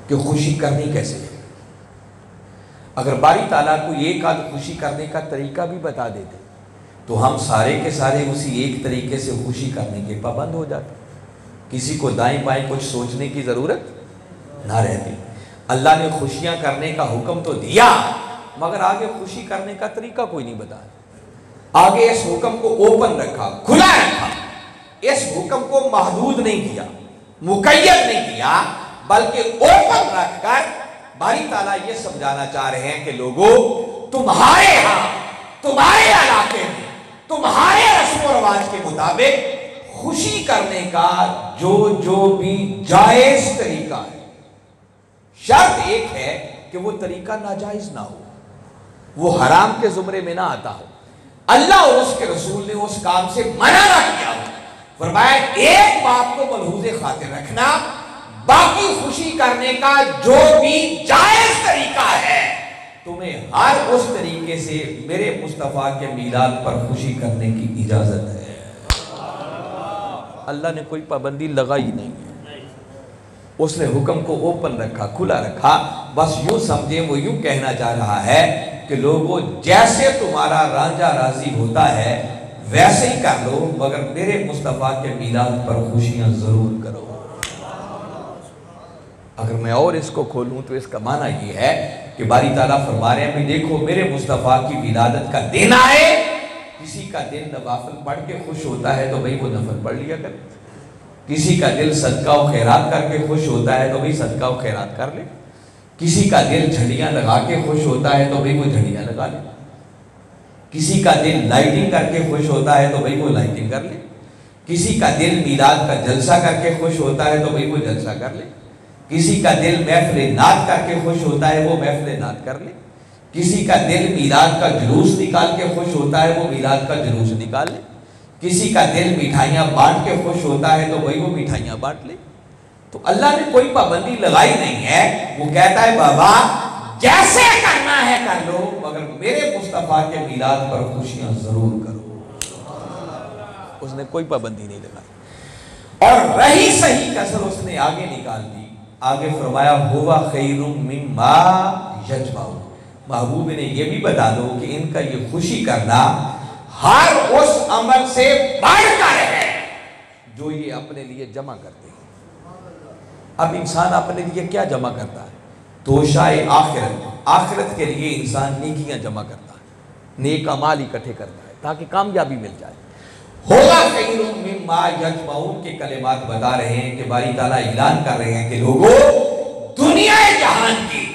کہ خوشی کرنی کیسے ہے۔ اگر باری تعالیٰ کو ایک آدھ خوشی کرنے کا طریقہ بھی بتا دیتے تو ہم سارے کے سارے اسی ایک طریقے سے خوشی کرنے کے پابند ہو جاتے، کسی کو دائیں بائیں کچھ سوچنے کی ضرورت نہ رہتی۔ اللہ نے خوشیاں کرنے کا حکم تو دیا، مگر آگے خوشی کرنے کا طریقہ کوئی نہیں بتایا۔ آگے اس حکم کو اوپن رکھا، کھلا رکھا، اس حکم کو محدود نہیں کیا، مقید نہیں کیا، بلکہ اوپن رکھ کر باری تعالیٰ یہ سمجھانا چاہ رہے ہیں کہ لوگوں تمہارے ہاں، تمہارے علاقے میں، تمہارے رسم و رواج کے مطابق خوشی کرنے کا جو بھی جائز طریقہ ہے، شرط ایک ہے کہ وہ طریقہ ناجائز نہ ہو، وہ حرام کے زمرے میں نہ آتا ہو، اللہ اور اس کے رسول نے اس کام سے منع نہ کیا ہو۔ فرمایا ایک بات کو ملحوظ خاطر رکھنا، باقی خوشی کرنے کا جو بھی جائز طریقہ ہے تمہیں ہر اس طریقے سے میرے مصطفیٰ کے میلاد پر خوشی کرنے کی اجازت ہے۔ اللہ نے کوئی پابندی لگائی نہیں ہے، اس نے حکم کو اوپن رکھا، کھلا رکھا۔ بس یوں سمجھیں وہ یوں کہنا چاہ رہا ہے کہ لوگوں جیسے تمہارا رانجھا راضی ہوتا ہے ویسے ہی کر لو، مگر میرے مصطفیٰ کے میلاد پر خوشیاں ضرور کرو۔ اگر میں اور اس کو کھولوں تو اس کا معنی یہ ہے کہ باری تعالیٰ فرما رہے ہیں کہ دیکھو میرے مصطفیٰ کی ولادت کا دن آئے، کسی کا دل نوافل پڑھ کے خوش ہوتا ہے تو بھئی وہ نفل پڑھ لیا کر، کسی کا دل صدقہ و خیرات کر کے خوش ہوتا ہے تو بھئی صدقہ و خیرات کر لے، کسی کا دل جھنڈیاں لگا کے خوش ہوتا ہے تو بھئی وہ جھنڈیاں لگا لے، کسی کا دل لائٹنگ کر کے خوش ہوتا ہے تو بھئی وہ لائٹنگ کر لے، کسی کا دل میلاد کا جلسہ کر کے خوش ہوتا ہے تو بھئی وہ جلسہ کر لے، کسی کا دل محفل نعت کر کے خوش ہوتا ہے وہ محفل نعت کر لے، کسی کا دل میلاد کا جلوس نکال کے خوش ہوتا ہے، وہ میلاد کا جلوس نکال لے. کسی کا دل مٹھائیاں بانٹ کے خوش ہوتا ہے تو وہی وہ مٹھائیاں بانٹ لے. تو اللہ نے کوئی پابندی لگائی نہیں ہے. وہ کہتا ہے بابا جیسے کرنا ہے کر لو، مگر میرے مصطفیٰ کے میلاد پر خوشیاں ضرور کرو. اس نے کوئی پابندی نہیں لگائی. اور رہی صحیح کسر اس نے آگے نکال دی. آگے فرمایا ہوا خیر مما یجمعون. محبوب نے یہ بھی بتا دو کہ ان کا یہ خوشی کرنا ہر اس عمل سے بڑھ کر ہے جو یہ اپنے لیے جمع کرتے ہیں. اب انسان اپنے لیے کیا جمع کرتا ہے؟ توشائے آخرت. آخرت کے لیے انسان نیکیاں جمع کرتا ہے، نیک اعمال اکٹھے کرتا ہے تاکہ کامیابی مل جائے. ہوگا خیر مما یجمعون کے کلمات بتا رہے ہیں کہ باری تعالیٰ اعلان کر رہے ہیں کہ لوگوں دنیا جہان کی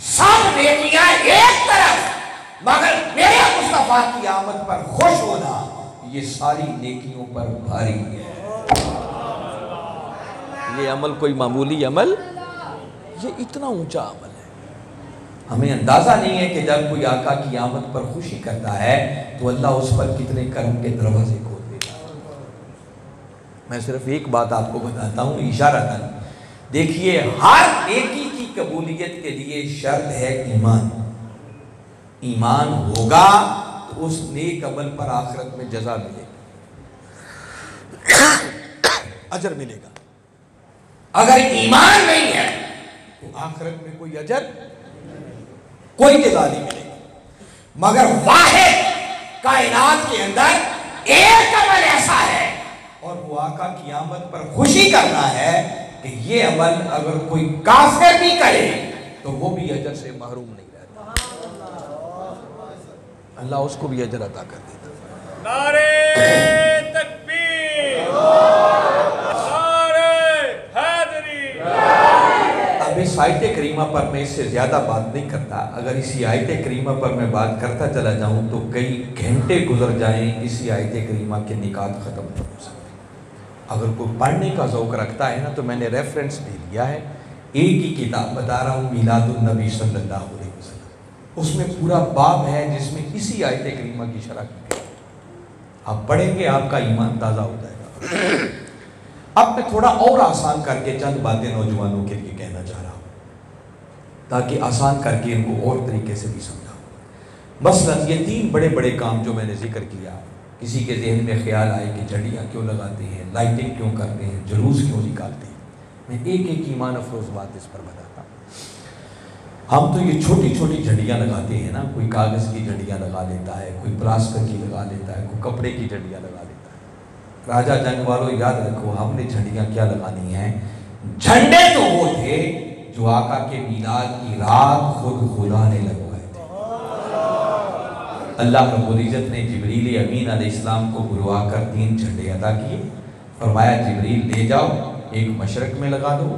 سب نیکیاں ایک طرف، مگر میرے مصطفیٰ کی آمد پر خوش ہونا یہ ساری نیکیوں پر بھاری ہے. یہ عمل کوئی معمولی عمل، یہ اتنا اونچا عمل ہے. ہمیں اندازہ نہیں ہے کہ جب کوئی آقا کی آمد پر خوشی کرتا ہے تو اللہ اس پر کتنے کرم کے دروازے کھول دیتا ہے. میں صرف ایک بات آپ کو بتاتا ہوں اشارتاً. دیکھیے ہر نیکی کی قبولیت کے لیے شرط ہے ایمان. ایمان ہوگا تو اس نیک عمل پر آخرت میں جزا ملے گا، اجر ملے گا. اگر ایمان نہیں ہے تو آخرت میں کوئی اجر، کوئی جزا نہیں ملے گا. مگر واحد کائنات کے اندر ایک عمل ایسا ہے اور وہ آقا کی آمد پر خوشی کرنا ہے کہ یہ عمل اگر کوئی کافر بھی کرے تو وہ بھی اجر سے محروم نہیں رہتا. اللہ اس کو بھی اجر عطا کر دیتا. نعرہ تکبیر، نعرہ حیدری. اب اس آیت کریمہ پر میں اس سے زیادہ بات نہیں کرتا. اگر اسی آیت کریمہ پر میں بات کرتا چلا جاؤں تو کئی گھنٹے گزر جائیں اسی آیت کریمہ کے نکات ختم نہیں ہو سکتے. اگر کوئی پڑھنے کا ذوق رکھتا ہے نا تو میں نے ریفرنس بھی لیا ہے. ایک ہی کتاب بتا رہا ہوں میلاد النبی صلی اللہ علیہ وسلم. اس میں پورا باب ہے جس میں اسی آیت کریمہ کی شرح کی گئی. آپ پڑھیں گے آپ کا ایمان تازہ ہو جائے گا. اب میں تھوڑا اور آسان کر کے چند باتیں نوجوانوں کے لیے کہنا چاہ رہا ہوں تاکہ آسان کر کے ان کو اور طریقے سے بھی سمجھاؤں. مثلا یہ 3 بڑے بڑے کام جو میں نے ذکر کیا. کسی کے ذہن میں خیال آئے کہ جھنڈیاں کیوں لگاتے ہیں، لائٹنگ کیوں کرتے ہیں، جلوس کیوں نکالتے ہیں. میں ایک ایک ایمان افروز بات اس پر بتاتا ہوں. ہم تو یہ چھوٹی چھوٹی جھنڈیاں لگاتے ہیں نا. کوئی کاغذ کی جھنڈیاں لگا لیتا ہے، کوئی پلاسٹر کی لگا لیتا ہے، کوئی کپڑے کی جھنڈیاں لگا لیتا ہے. راجہ جنگ والوں یاد رکھو ہم نے جھنڈیاں کیا لگانی ہیں. جھنڈے تو وہ تھے جو آقا کے میلاد کی رات خود خدا نے لگوائے تھے. اللہ رب العزت نے جبریل امین علیہ السلام کو بلوا کر 3 جھنڈے عطا کیے. فرمایا جبریل لے جاؤ، ایک مشرق میں لگا دو،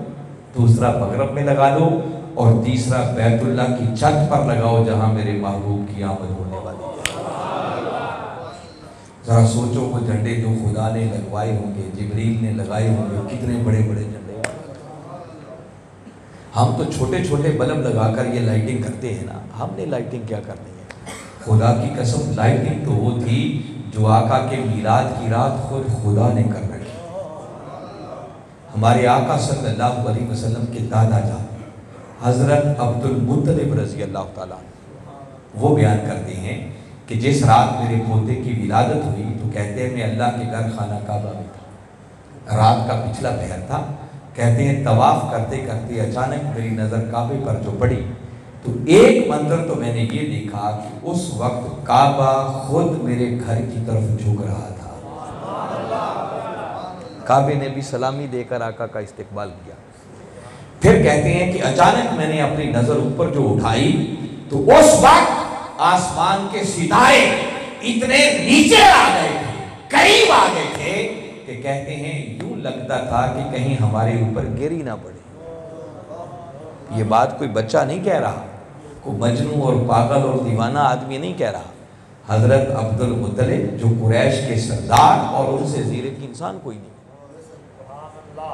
دوسرا مغرب میں لگا دو اور تیسرا بیت اللہ کی چھت پر لگاؤ جہاں میرے محبوب کی آمد ہونے والی ہے. ذرا سوچو وہ جھنڈے جو خدا نے لگوائے ہوں گے، جبریل نے لگائے ہوں گے، کتنے بڑے بڑے جھنڈے. ہم تو چھوٹے چھوٹے بلب لگا کر یہ لائٹنگ کرتے ہیں نا. ہم نے لائٹنگ کیا کرنی ہے؟ خدا کی قسم لائٹنگ تو وہ تھی جو آقا کے میلاد کی رات خود خدا نے کر رکھی. ہمارے آقا صلی اللہ علیہ وسلم کے دادا جان حضرت عبد المطلب رضی اللہ تعالیٰ وہ بیان کرتے ہیں کہ جس رات میرے پوتے کی ولادت ہوئی تو کہتے ہیں میں اللہ کے گھر خانہ کعبہ میں تھا. رات کا پچھلا پہر تھا. کہتے ہیں طواف کرتے کرتے اچانک میری نظر کعبے پر جو پڑی تو ایک منظر تو میں نے یہ دیکھا کہ اس وقت کعبہ خود میرے گھر کی طرف جھک رہا تھا. کعبے نے بھی سلامی دے کر آقا کا استقبال کیا. پھر کہتے ہیں کہ اچانک میں نے اپنی نظر اوپر جو اٹھائی تو اس وقت آسمان کے ستارے اتنے نیچے آ گئے تھے، قریب آ گئے تھے کہ کہتے ہیں یوں لگتا تھا کہ کہیں ہمارے اوپر گری نہ پڑے. یہ بات کوئی بچہ نہیں کہہ رہا، کوئی مجنون اور پاگل اور دیوانہ آدمی نہیں کہہ رہا. حضرت عبد المطلب جو قریش کے سردار اور ان سے زیرک انسان کوئی نہیں.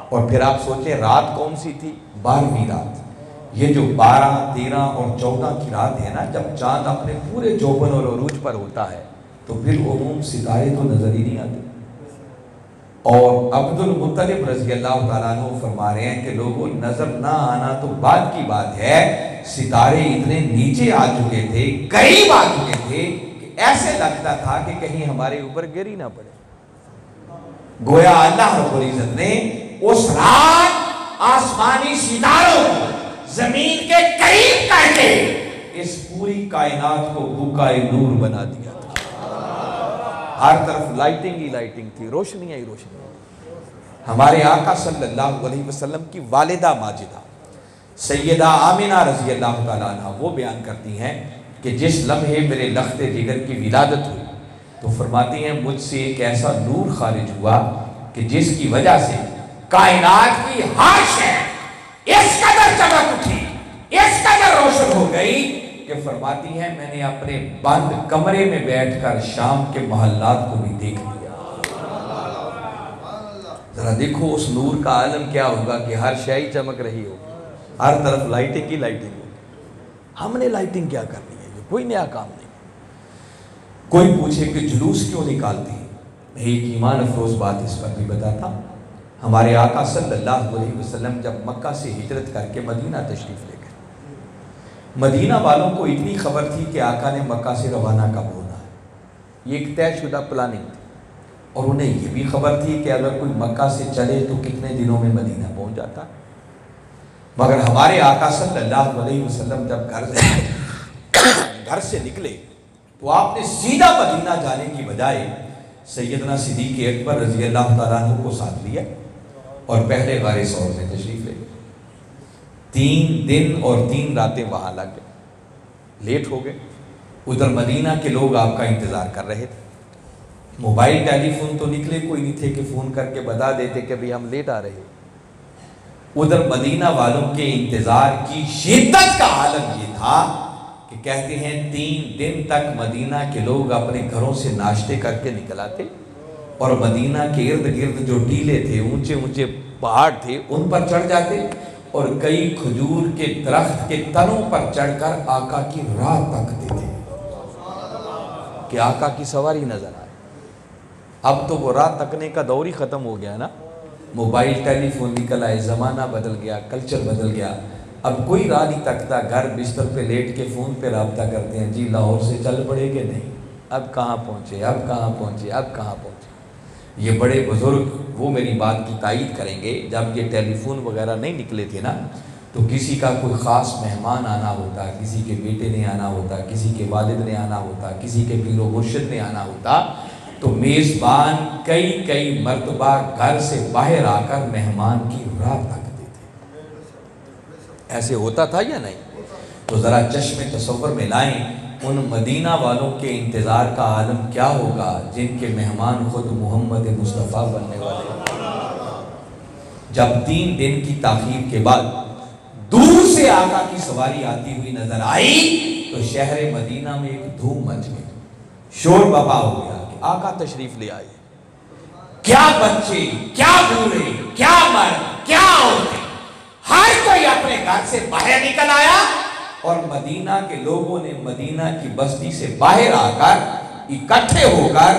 اور پھر آپ سوچیں رات کون سی تھی؟ 12ویں رات. یہ جو 12, 13 اور 14 کی رات ہے نا، جب چاند اپنے پورے جوبن اور عروج پر ہوتا ہے تو پھر عموم ستارے تو نظر ہی نہیں آتے. اور عبد المطلب رضی اللہ تعالیٰ عنہ فرما رہے ہیں کہ لوگوں نظر نہ آنا تو بعد کی بات ہے، ستارے اتنے نیچے آ چکے تھے، قریب آ چکے تھے کہ ایسے لگتا تھا کہ کہیں ہمارے اوپر گر ہی نہ پڑے. گویا اللہ رب العزت نے اس رات آسمانی ستاروں کو زمین کے قریب کر کے اس پوری کائنات کو بھوکائے نور بنا دیا تھا. ہر طرف لائٹنگ ہی لائٹنگ تھی، روشنیاں ہی روشنیاں. ہمارے آقا صلی اللہ علیہ وسلم کی والدہ ماجدہ سیدہ آمنہ رضی اللہ تعالیٰ عنہ وہ بیان کرتی ہیں کہ جس لمحے میرے لخت جگر کی ولادت ہوئی تو فرماتی ہیں مجھ سے ایک ایسا نور خارج ہوا کہ جس کی وجہ سے کائنات کی ہر شے اس قدر چمک اٹھی، اس قدر روشن ہو گئی کہ فرماتی ہیں میں نے اپنے بند کمرے میں بیٹھ کر شام کے محلات کو بھی دیکھ لیا. ذرا دیکھو اس نور کا عالم کیا ہوگا کہ ہر شے ہی چمک رہی ہو، ہر طرف لائٹنگ کی لائٹنگ ہو. ہم نے لائٹنگ کیا کرنی ہے؟ کوئی نیا کام نہیں. کوئی پوچھے کہ جلوس کیوں نکالتی ہے؟ میں ایک ایمان افروز بات اس پر بھی بتاتا. ہمارے آقا صلی اللہ علیہ وسلم جب مکہ سے ہجرت کر کے مدینہ تشریف لے گئے، مدینہ والوں کو اتنی خبر تھی کہ آقا نے مکہ سے روانہ کب ہونا ہے. یہ ایک طے شدہ پلاننگ تھی. اور انہیں یہ بھی خبر تھی کہ اگر کوئی مکہ سے چلے تو کتنے دنوں میں مدینہ پہنچ جاتا. مگر ہمارے آقا صلی اللہ علیہ وسلم جب گھر سے نکلے تو آپ نے سیدھا مدینہ جانے کی بجائے سیدنا صدیق اکبر رضی اللہ تعالیٰ عنہ کو ساتھ لیا اور پہلے غار ثور میں تشریف لے گئے. 3 دن اور 3 راتیں وہاں لگ گئے. لیٹ ہو گئے. ادھر مدینہ کے لوگ آپ کا انتظار کر رہے تھے. موبائل ٹیلی فون تو نکلے کوئی نہیں تھے کہ فون کر کے بتا دیتے کہ بھی ہم لیٹ آ رہے ہیں. ادھر مدینہ والوں کے انتظار کی شدت کا عالم یہ تھا کہ کہتے ہیں 3 دن تک مدینہ کے لوگ اپنے گھروں سے ناشتے کر کے نکل آتے اور مدینہ کے ارد گرد جو ٹیلے تھے، اونچے اونچے پہاڑ تھے، ان پر چڑھ جاتے اور کئی کھجور کے درخت کے تنوں پر چڑھ کر آقا کی راہ تکتے تھے کہ آقا کی سواری نظر آئے. اب تو وہ راہ تکنے کا دور ہی ختم ہو گیا نا. موبائل ٹیلی فون نکل آئے، زمانہ بدل گیا، کلچر بدل گیا. اب کوئی راہ نہیں تکتا، گھر بستر پہ لیٹ کے فون پہ رابطہ کرتے ہیں، جی لاہور سے چل پڑے کہ نہیں، اب کہاں پہنچے، اب کہاں پہنچے، اب کہاں پہنچے. یہ بڑے بزرگ وہ میری بات کی تائید کریں گے، جب یہ ٹیلی فون وغیرہ نہیں نکلے تھے نا تو کسی کا کوئی خاص مہمان آنا ہوتا، کسی کے بیٹے نے آنا ہوتا، کسی کے والد نے آنا ہوتا، کسی کے پیر و مرشد نے آنا ہوتا تو میزبان کئی مرتبہ گھر سے باہر آ کر مہمان کی راہ تکتے تھے. ایسے ہوتا تھا یا نہیں؟ تو ذرا چشم تصور میں لائیں ان مدینہ والوں کے انتظار کا عالم کیا ہوگا جن کے مہمان خود محمد مصطفیٰ بننے والے. جب 3 دن کی تاخیر کے بعد دور سے آقا کی سواری آتی ہوئی نظر آئی تو شہر مدینہ میں ایک دھوم مچ گئی، شور بپا ہو گیا کہ آقا تشریف لے آئے. کیا بچے، کیا بوڑھے، کیا مرد، کیا عورتیں، ہر کوئی اپنے گھر سے باہر نکل آیا اور مدینہ کے لوگوں نے مدینہ کی بستی سے باہر آ کر اکٹھے ہو کر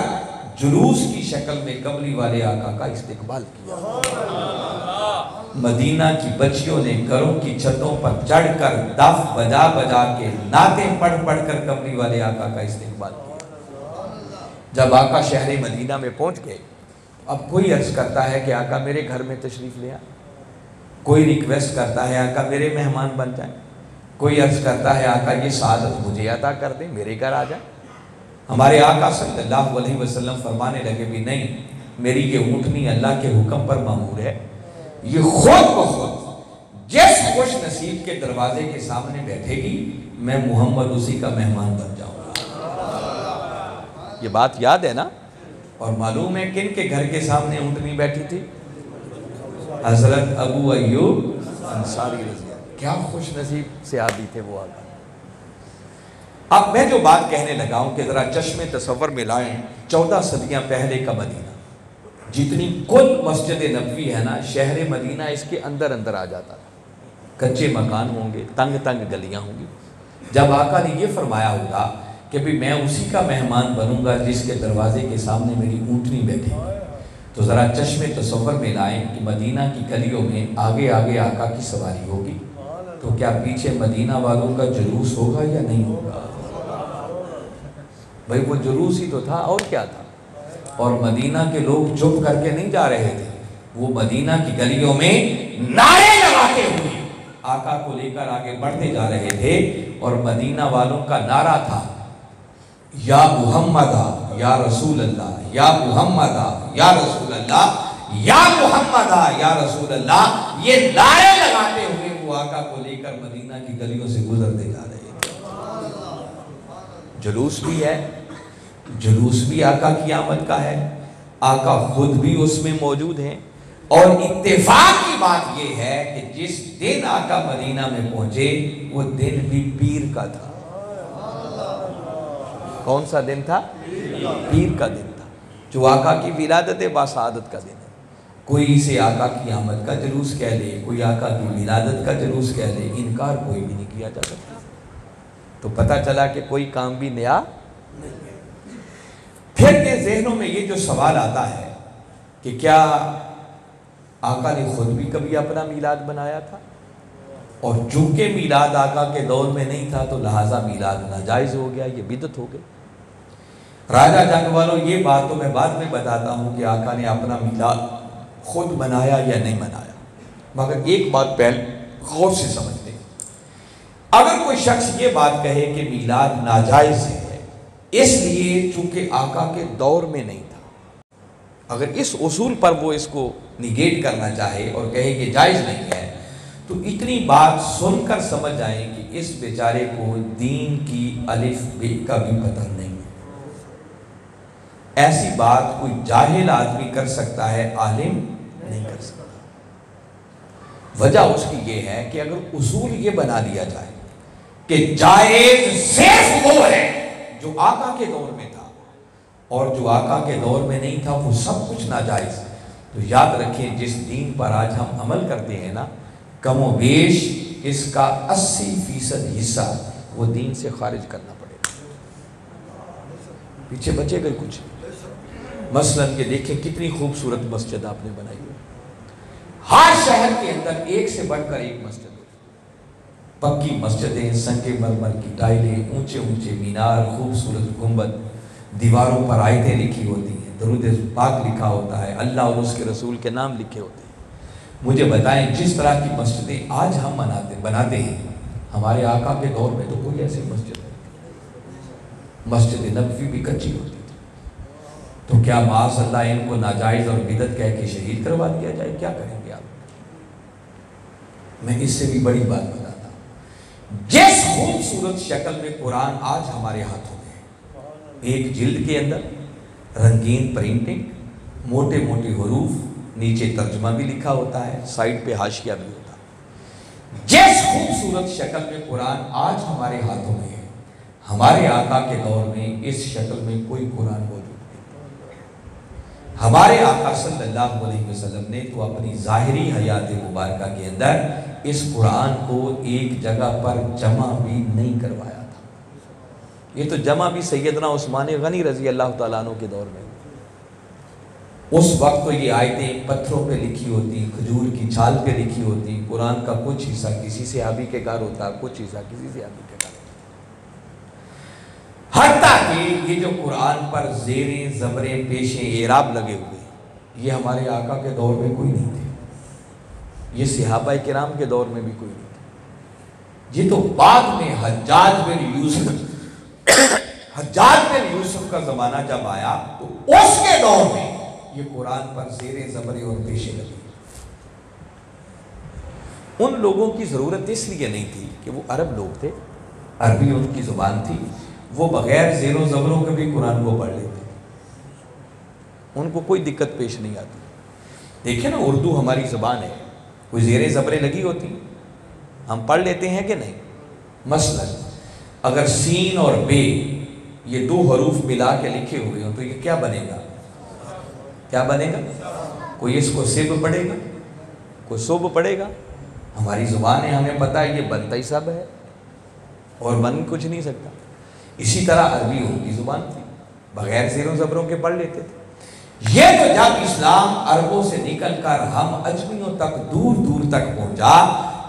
جلوس کی شکل میں کملی والے آقا کا استقبال کیا. مدینہ کی بچیوں نے گھروں کی چھتوں پر چڑھ کر دف بجا بجا کے نعتیں پڑھ پڑھ کر کملی والے آقا کا استقبال کیا. جب آقا شہر مدینہ میں پہنچ گئے اب کوئی عرض کرتا ہے کہ آقا میرے گھر میں تشریف لیا، کوئی ریکویسٹ کرتا ہے آقا میرے مہمان بن جائیں، کوئی عرض کرتا ہے آقا یہ سعادت مجھے عطا کر دیں، میرے گھر آ جائیں. ہمارے آقا صلی اللہ علیہ وسلم فرمانے لگے بھی نہیں، میری یہ اونٹنی اللہ کے حکم پر مامور ہے، یہ خود بخود جس خوش نصیب کے دروازے کے سامنے بیٹھے گی میں محمد اسی کا مہمان بن جاؤں گا. یہ بات یاد ہے نا؟ اور معلوم ہے کن کے گھر کے سامنے اونٹنی بیٹھی تھی؟ حضرت ابو ایوب انصاری رضی اللہ. کیا خوش نصیب سے آدھی تھے وہ آقا. اب میں جو بات کہنے لگا ہوں کہ ذرا چشم تصور میں لائیں 14 صدیاں پہلے کا مدینہ، جتنی کل مسجد نبوی ہے نا، شہر مدینہ اس کے اندر اندر آ جاتا تھا. کچے مکان ہوں گے، تنگ تنگ گلیاں ہوں گی۔ جب آقا نے یہ فرمایا ہوگا کہ بھی میں اسی کا مہمان بنوں گا جس کے دروازے کے سامنے میری اونٹنی بیٹھے گی، تو ذرا چشم تصور میں لائیں کہ مدینہ کی گلیوں میں آگے آگے آقا کی سواری ہوگی، تو کیا پیچھے مدینہ والوں کا جلوس ہوگا یا نہیں ہوگا؟ بھئی وہ جلوس ہی تو تھا، اور کیا تھا؟ اور مدینہ کے لوگ چپ کر کے نہیں جا رہے تھے، وہ مدینہ کی گلیوں میں نعرے لگاتے ہوئے آقا کو لے کر آگے بڑھتے جا رہے تھے، اور مدینہ والوں کا نعرہ تھا یا محمدہ یا رسول اللہ، یا محمدہ یا رسول اللہ، یا محمدہ یا رسول اللہ۔ یہ نعرے لگاتے ہوئے وہ آقا کو لے کر مدینہ کی گلیوں سے گزرتے جا رہے تھے۔ جلوس بھی ہے، جلوس بھی آقا کی آمد کا ہے، آقا خود بھی اس میں موجود ہیں، اور اتفاق کی بات یہ ہے کہ جس دن آقا مدینہ میں پہنچے وہ دن بھی پیر کا تھا۔ کون سا دن تھا؟ پیر کا دن تھا، جو آقا کی ولادت باسعادت کا دن ہے۔ کوئی اسے آقا کی آمد کا جلوس کہہ لے، کوئی آقا کی ولادت کا جلوس کہہ لے، انکار کوئی بھی نہیں کیا جا سکتا۔ تو پتہ چلا کہ کوئی کام بھی نیا نہیں ہے۔ پھر کے ذہنوں میں یہ جو سوال آتا ہے کہ کیا آقا نے خود بھی کبھی اپنا میلاد بنایا تھا؟ اور چونکہ میلاد آقا کے دور میں نہیں تھا تو لہٰذا میلاد ناجائز ہو گیا، یہ بدعت ہو گئی۔ راجہ جنگ والوں، یہ بات تو میں بعد میں بتاتا ہوں کہ آقا نے اپنا میلاد خود بنایا یا نہیں بنایا، مگر ایک بات پہلے غور سے سمجھ لیں۔ اگر کوئی شخص یہ بات کہے کہ میلاد ناجائز ہے اس لیے چونکہ آقا کے دور میں نہیں تھا، اگر اس اصول پر وہ اس کو نیگیٹ کرنا چاہے اور کہے کہ جائز نہیں ہے، تو اتنی بات سن کر سمجھ جائیں کہ اس بیچارے کو دین کی الف بے کا بھی پتہ نہیں ہے۔ ایسی بات کوئی جاہل آدمی کر سکتا ہے، عالم نہیں کر سکتا۔ وجہ اس کی یہ ہے کہ اگر اصول یہ بنا لیا جائے کہ جائز صرف وہ ہے جو آقا کے دور میں تھا، اور جو آقا کے دور میں نہیں تھا وہ سب کچھ ناجائز ہے، تو یاد رکھیں جس دین پر آج ہم عمل کرتے ہیں نا، کم و بیش اس کا 80% حصہ وہ دین سے خارج کرنا پڑے گا، پیچھے بچے گا کچھ۔ مثلاً کہ دیکھیں کتنی خوبصورت مسجد آپ نے بنائی ہے، ہر شہر کے اندر ایک سے بڑھ کر ایک مسجد ہے، پکی مسجدیں، سنگ مرمر کی ٹائلیں، اونچے اونچے مینار، خوبصورت گنبد، دیواروں پر آیتیں لکھی ہوتی ہیں، درود پاک لکھا ہوتا ہے، اللہ اور اس کے رسول کے نام لکھے ہوتے ہیں۔ مجھے بتائیں جس طرح کی مسجدیں آج ہم بناتے ہیں، ہمارے آقا کے دور میں تو کوئی ایسی مسجد نہیں، مسجد نبوی بھی کچی ہوتی تھی، تو کیا معاذ اللہ ان کو ناجائز اور بدعت کہہ کے شہید کروا دیا جائے؟ کیا کریں گے آپ؟ میں اس سے بھی بڑی بات بتاتا ہوں، جس خوبصورت شکل میں قرآن آج ہمارے ہاتھوں میں ہے، ایک جلد کے اندر رنگین پرنٹنگ، موٹے موٹے حروف، نیچے ترجمہ بھی لکھا ہوتا ہے، سائڈ پہ حاشیہ بھی ہوتا ہے، جس خوبصورت شکل میں قرآن آج ہمارے ہاتھوں میں ہے، ہمارے آقا کے دور میں اس شکل میں کوئی قرآن موجود نہیں۔ ہمارے آقا صلی اللہ علیہ وسلم نے تو اپنی ظاہری حیات مبارکہ کے اندر اس قرآن کو ایک جگہ پر جمع بھی نہیں کروایا تھا، یہ تو جمع بھی سیدنا عثمان غنی رضی اللہ تعالیٰ عنہ کے دور میں، اس وقت تو یہ آیتیں پتھروں پہ لکھی ہوتی، کھجور کی چھال پہ لکھی ہوتی، قرآن کا کچھ حصہ کسی صحابی کے گھر ہوتا، کچھ حصہ کسی صحابی کے گھر ہوتا، حتیٰ کہ یہ جو قرآن پر زیریں، زبریں، پیشیں، اعراب لگے ہوئے، یہ ہمارے آقا کے دور میں کوئی نہیں تھے، یہ صحابہ کرام کے دور میں بھی کوئی نہیں تھے، یہ تو بعد میں حجاج بن یوسف کا زمانہ جب آیا تو اس کے دور میں یہ قرآن پر زیریں، زبریں اور پیشیں لگی۔ ان لوگوں کی ضرورت اس لیے نہیں تھی کہ وہ عرب لوگ تھے، عربی ان کی زبان تھی، وہ بغیر زیر و زبروں کے بھی قرآن کو پڑھ لیتے، ان کو کوئی دقت پیش نہیں آتی۔ دیکھیں نا، اردو ہماری زبان ہے، کوئی زیریں زبریں لگی ہوتی ہم پڑھ لیتے ہیں کہ نہیں؟ مثلا اگر سین اور بے یہ دو حروف ملا کے لکھے ہوئے ہوں تو یہ کیا بنے گا؟ کیا بنے گا؟ کوئی اس کو سب پڑھے گا، کوئی صوب پڑھے گا، ہماری زبان ہے، ہمیں پتہ ہے یہ بنتا ہی سب ہے اور بن کچھ نہیں سکتا. اسی طرح عربی اردو زبان تھی، بغیر زیر و زبروں کے پڑھ لیتے تھے. یہ تو جب اسلام عربوں سے نکل کر ہم اجمیوں تک دور دور تک پہنچا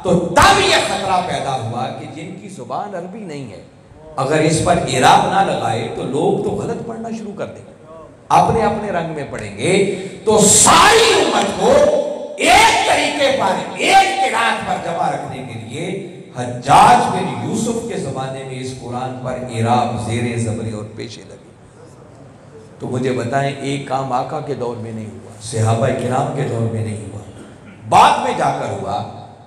تو تب یہ خطرہ پیدا ہوا کہ جن کی زبان عربی نہیں ہے اگر اس پر اعراب نہ لگائے تو لوگ تو غلط پڑھنا شروع کر دیں گے، اپنے اپنے رنگ میں پڑھیں گے. تو ساری امت کو ایک طریقے پر ایک قرات پر جمع رکھنے کے لیے حجاج بن یوسف کے زمانے میں اس قرآن پر اعراب زیر زبر اور پیشے لگے. تو مجھے بتائیں ایک کام آقا کے دور میں نہیں ہوا، صحابہ کرام کے دور میں نہیں ہوا، بعد میں جا کر ہوا،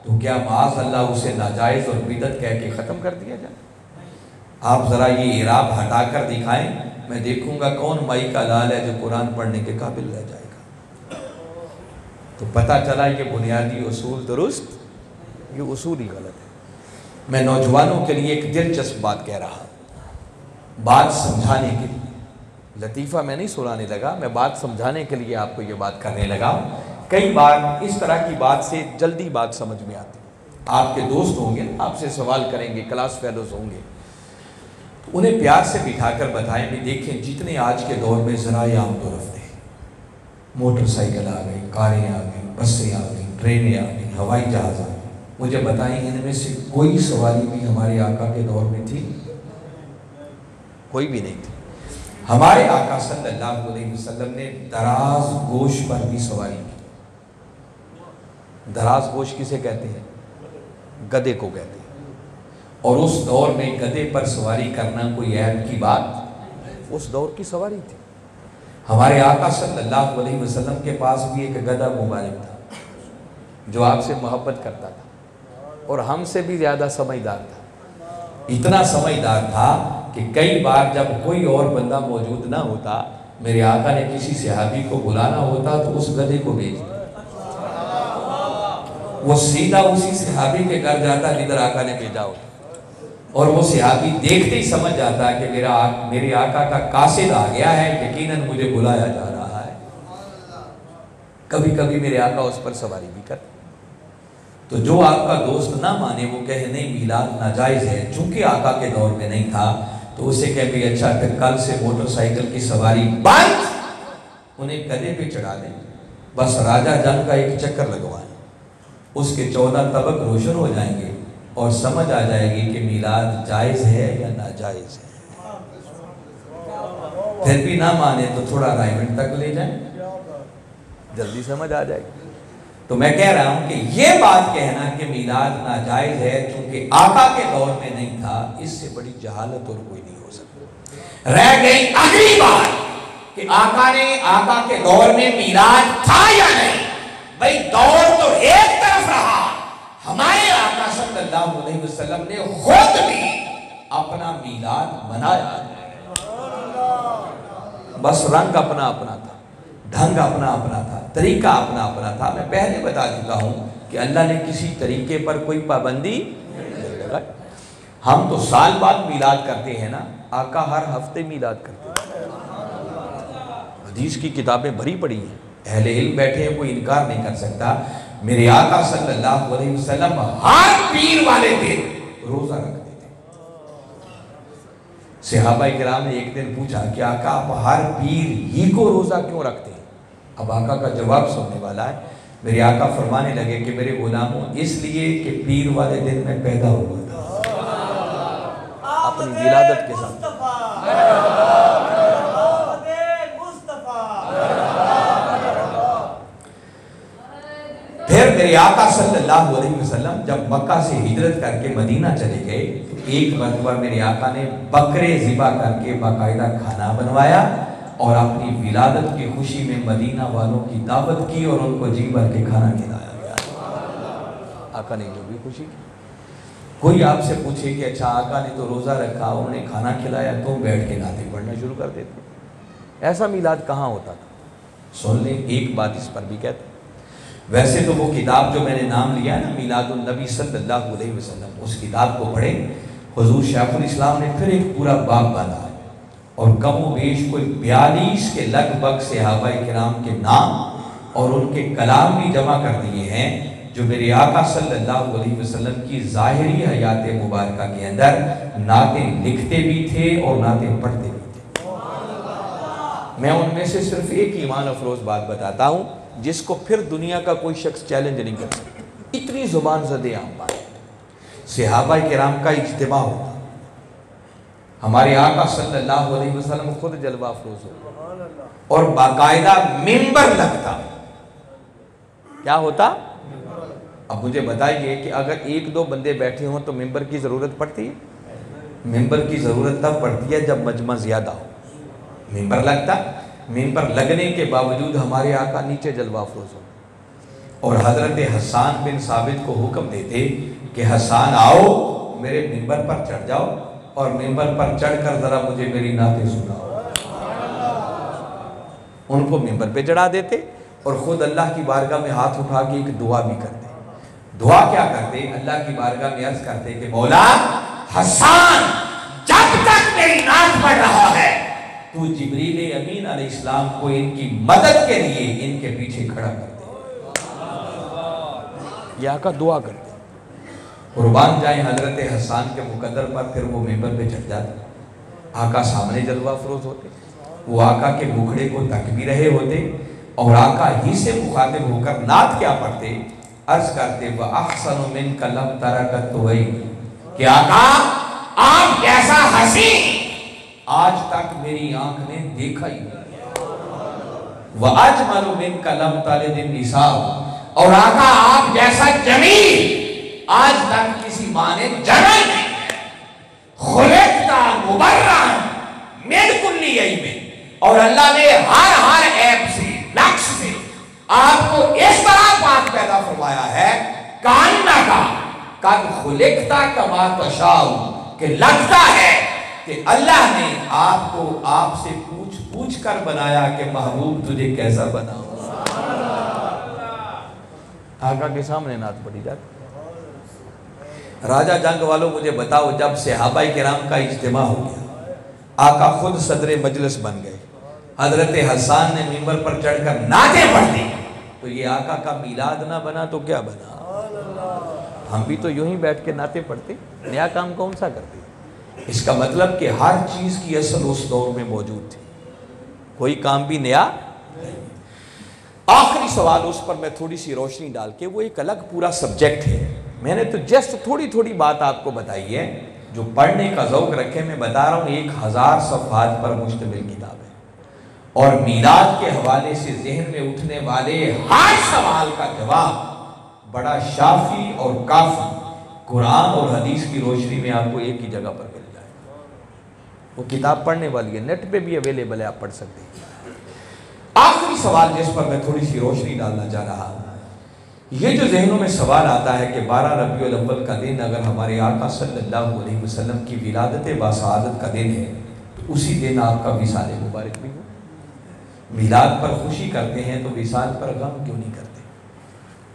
تو کیا معاذ اللہ اسے ناجائز اور بدعت کہہ کے ختم کر دیا جائے؟ آپ ذرا یہ اعراب ہٹا کر دکھائیں، میں دیکھوں گا کون مائی کا لال ہے جو قرآن پڑھنے کے قابل رہ جائے گا. تو پتہ چلا یہ بنیادی اصول درست، یہ اصول ہی غلط ہے. میں نوجوانوں کے لیے ایک دلچسپ بات کہہ رہا ہوں، بات سمجھانے کے لیے. لطیفہ میں نہیں سنانے لگا، میں بات سمجھانے کے لیے آپ کو یہ بات کرنے لگا. کئی بار اس طرح کی بات سے جلدی بات سمجھ میں آتی. آپ کے دوست ہوں گے، آپ سے سوال کریں گے، کلاس فیلوز ہوں گے، تو انہیں پیار سے بٹھا کر بتائیں بھی دیکھیں جتنے آج کے دور میں ذرائع عام تو رفتے ہیں، موٹر سائیکل آ گئی، کاریں آ گئی، بسیں آ گئی، ٹرینیں آ گئی، ہوائی جہاز آ گئی، مجھے بتائیں ان میں سے کوئی سواری بھی ہمارے آقا کے دور میں تھی؟ کوئی بھی نہیں تھی. ہمارے آقا صلی اللہ علیہ وسلم نے دراز گوش پر بھی سواری کی. دراز گوش کسے کہتے ہیں؟ گدے کو کہتے ہیں. اور اس دور میں گدے پر سواری کرنا کوئی عیب کی بات، اس دور کی سواری تھی. ہمارے آقا صلی اللہ علیہ وسلم کے پاس بھی ایک گدھا مبارک تھا جو آپ سے محبت کرتا تھا اور ہم سے بھی زیادہ سمجھدار تھا. اتنا سمجھدار تھا کہ کئی بار جب کوئی اور بندہ موجود نہ ہوتا، میرے آقا نے کسی صحابی کو بلانا ہوتا تو اس گدھے کو بھیج دیا، وہ سیدھا اسی صحابی کے گھر جاتا جدھر آقا نے بھیجا ہوتا، اور وہ صحابی دیکھتے ہی سمجھ جاتا کہ میرے آقا کا قاصد آ گیا ہے، یقیناً مجھے بلایا جا رہا ہے. کبھی کبھی میرے آقا اس پر سواری بھی کرتے. تو جو آپ کا دوست نہ مانے، وہ کہے نہیں میلاد ناجائز ہے، چونکہ آقا کے دور میں نہیں تھا، تو اسے کہے بھی اچھا پھر کل سے موٹر سائیکل کی سواری بند، انہیں گدھے پہ چڑھا دیں، بس راجہ جنگ کا ایک چکر لگوائیں، اس کے 14 طبق روشن ہو جائیں گے اور سمجھ آ جائے گی کہ میلاد جائز ہے یا ناجائز ہے. پھر بھی نہ مانے تو تھوڑا رائمنڈ تک لے جائیں، جلدی سمجھ آ جائے گی. تو میں کہہ رہا ہوں کہ یہ بات کہنا کہ میلاد ناجائز ہے چونکہ آقا کے دور میں نہیں تھا، اس سے بڑی جہالت اور کوئی نہیں ہو سکتی. رہ گئی اگلی بات کہ آقا کے دور میں میلاد تھا یا نہیں. بھئی دور تو ایک طرف رہا، ہمارے آقا صلی اللہ علیہ وسلم نے خود بھی اپنا میلاد منایا، بس رنگ اپنا اپنا تھا، ڈھنگ اپنا اپنا تھا، طریقہ اپنا اپنا تھا. میں پہلے بتا چکا ہوں کہ اللہ نے کسی طریقے پر کوئی پابندی نہیں لگائی. ہم تو سال بعد میلاد کرتے ہیں نا، آقا ہر ہفتے میلاد کرتے ہیں. حدیث کی کتابیں بھری پڑی ہیں، اہل علم بیٹھے ہیں، کوئی انکار نہیں کر سکتا. میرے آقا صلی اللہ علیہ وسلم ہر پیر والے دن روزہ رکھتے تھے. صحابہ کرام نے ایک دن پوچھا کہ آقا آپ ہر پیر ہی کو روزہ کیوں رکھتے ہیں؟ اب آقا کا جواب سننے والا ہے. میرے آقا فرمانے لگے کہ میرے غلاموں، اس لیے کہ پیر والے دن میں پیدا ہوا تھا اپنی ولادت کے ساتھ. پھر میرے آقا صلی اللہ علیہ وسلم جب مکہ سے ہجرت کر کے مدینہ چلے گئے تو ایک مرتبہ میرے آقا نے بکرے ذبح کر کے باقاعدہ کھانا بنوایا اور اپنی ولادت کی خوشی میں مدینہ والوں کی دعوت کی اور ان کو جی بھر کے کھانا کھلایا گیا. آقا نے جو بھی خوشی کی. کوئی آپ سے پوچھے کہ اچھا آقا نے تو روزہ رکھا، انہوں نے کھانا کھلایا، تو بیٹھ کے نعتیں پڑھنا شروع کر دیتے. ایسا میلاد کہاں ہوتا تھا؟ سن لیں، ایک بات اس پر بھی کہتے ہیں. ویسے تو وہ کتاب جو میں نے نام لیا ہے نا، میلاد النبی صلی اللہ علیہ وسلم، اس کتاب کو پڑھیں. حضور شیخ الاسلام نے پھر ایک پورا باب باندھا ہے اور کم و بیش کوئی 42 کے لگ بھگ صحابہ کرام کے نام اور ان کے کلام بھی جمع کر دیے ہیں جو میرے آقا صلی اللہ علیہ وسلم کی ظاہری حیات مبارکہ کے اندر نعتیں لکھتے بھی تھے اور نعتیں پڑھتے بھی تھے۔ میں ان میں سے صرف ایک ایمان افروز بات بتاتا ہوں جس کو پھر دنیا کا کوئی شخص چیلنج نہیں کر سکتا، اتنی زبان زدے عام بات۔ صحابہ کرام کا اجتماع ہوتا، ہمارے آقا صلی اللہ علیہ وسلم خود جلوہ افروز ہوتا اور باقاعدہ ممبر لگتا۔ کیا ہوتا؟ اب مجھے بتائیے کہ اگر ایک دو بندے بیٹھے ہوں تو ممبر کی ضرورت پڑتی ہے؟ ممبر کی ضرورت تب پڑتی ہے جب مجمع زیادہ ہو، ممبر لگتا۔ ممبر لگنے کے باوجود ہمارے آقا نیچے جلوہ افروز ہو اور حضرت حسان بن ثابت کو حکم دیتے کہ حسان آؤ میرے ممبر پر چڑھ جاؤ اور ممبر پر چڑھ کر ذرا مجھے میری نعتیں سناؤ۔ ان کو ممبر پہ چڑھا دیتے اور خود اللہ کی بارگاہ میں ہاتھ اٹھا کے ایک دعا بھی کرتے۔ دعا کیا کرتے؟ اللہ کی بارگاہ میں عرض کرتے کہ مولا حسان جب تک میری نعت پڑھ رہا ہے تو جبریل امین علیہ السلام کو ان کی مدد کے لیے ان کے پیچھے کھڑا کر دے۔ یہ آقا دعا کرتے، قربان جائیں حضرت حسان کے مقدر پر، پھر وہ ممبر پہ چڑھ جاتے، آقا سامنے جلوہ افروز ہوتے، وہ آقا کے مکھڑے کو تک بھی رہے ہوتے اور آقا ہی سے مخاطب ہو کر نعت کیا پڑھتے؟ عرض کرتے وَأَحْسَنُ مِنْكَ لَمْ تَرَكَ تُوَيْنِ کہ آقا آپ جیسا حسین آج تک میری آنکھ نے دیکھا ہی نہیں۔ وَأَجْمَلُ مِنْكَ لَمْ تَلِدِ النِّسَاءُ اور آقا آپ جیسا جمیل آج تک کسی ماں نے جنا ہی نہیں۔ خلقتا مبرّن من کل عیب اور اللہ نے ہر عیب سے نقص سے آپ کو اس طرح پاک پیدا فرمایا ہے کاننا قد خلقتا کما تشاء کہ لگتا ہے کہ اللہ نے آپ کو آپ سے پوچھ کر بنایا کہ محبوب تجھے کیسا بناؤں۔ آقا کے سامنے نعت پڑھی جاتی۔ راجہ جنگ والوں مجھے بتاؤ جب صحابہ کرام کا اجتماع ہو گیا، آقا خود صدر مجلس بن گئے، حضرت حسان نے ممبر پر چڑھ کر نعتیں پڑھ دی، تو یہ آقا کا میلاد نہ بنا تو کیا بنا؟ ہم بھی تو یوں ہی بیٹھ کے نعتیں پڑھتے، نیا کام کون سا کرتے؟ اس کا مطلب کہ ہر چیز کی اصل اس دور میں موجود تھی، کوئی کام بھی نیا نہیں۔ آخری سوال اس پر میں تھوڑی سی روشنی ڈال کے، وہ ایک الگ پورا سبجیکٹ ہے، میں نے تو جسٹ تھوڑی بات آپ کو بتائی ہے، جو پڑھنے کا ذوق رکھے میں بتا رہا ہوں 1000 صفحات پر مشتمل کتاب ہے اور میلاد کے حوالے سے ذہن میں اٹھنے والے ہر سوال کا جواب بڑا شافی اور کافی قرآن اور حدیث کی روشنی میں آپ کو ایک ہی جگہ پر مل جائے۔ وہ کتاب پڑھنے والی ہے، نیٹ پہ بھی اویلیبل ہے، آپ پڑھ سکتے ہیں۔ آخری سوال جس پر میں تھوڑی سی روشنی ڈالنا چاہ رہا ہوں، یہ جو ذہنوں میں سوال آتا ہے کہ 12 ربیع الاول کا دن اگر ہمارے آقا صلی اللہ علیہ وسلم کی ولادت باسعادت کا دن ہے تو اسی دن آپ کا وصال مبارک بھی ہو۔ میلاد پر خوشی کرتے ہیں تو وصال پر غم کیوں نہیں کرتے؟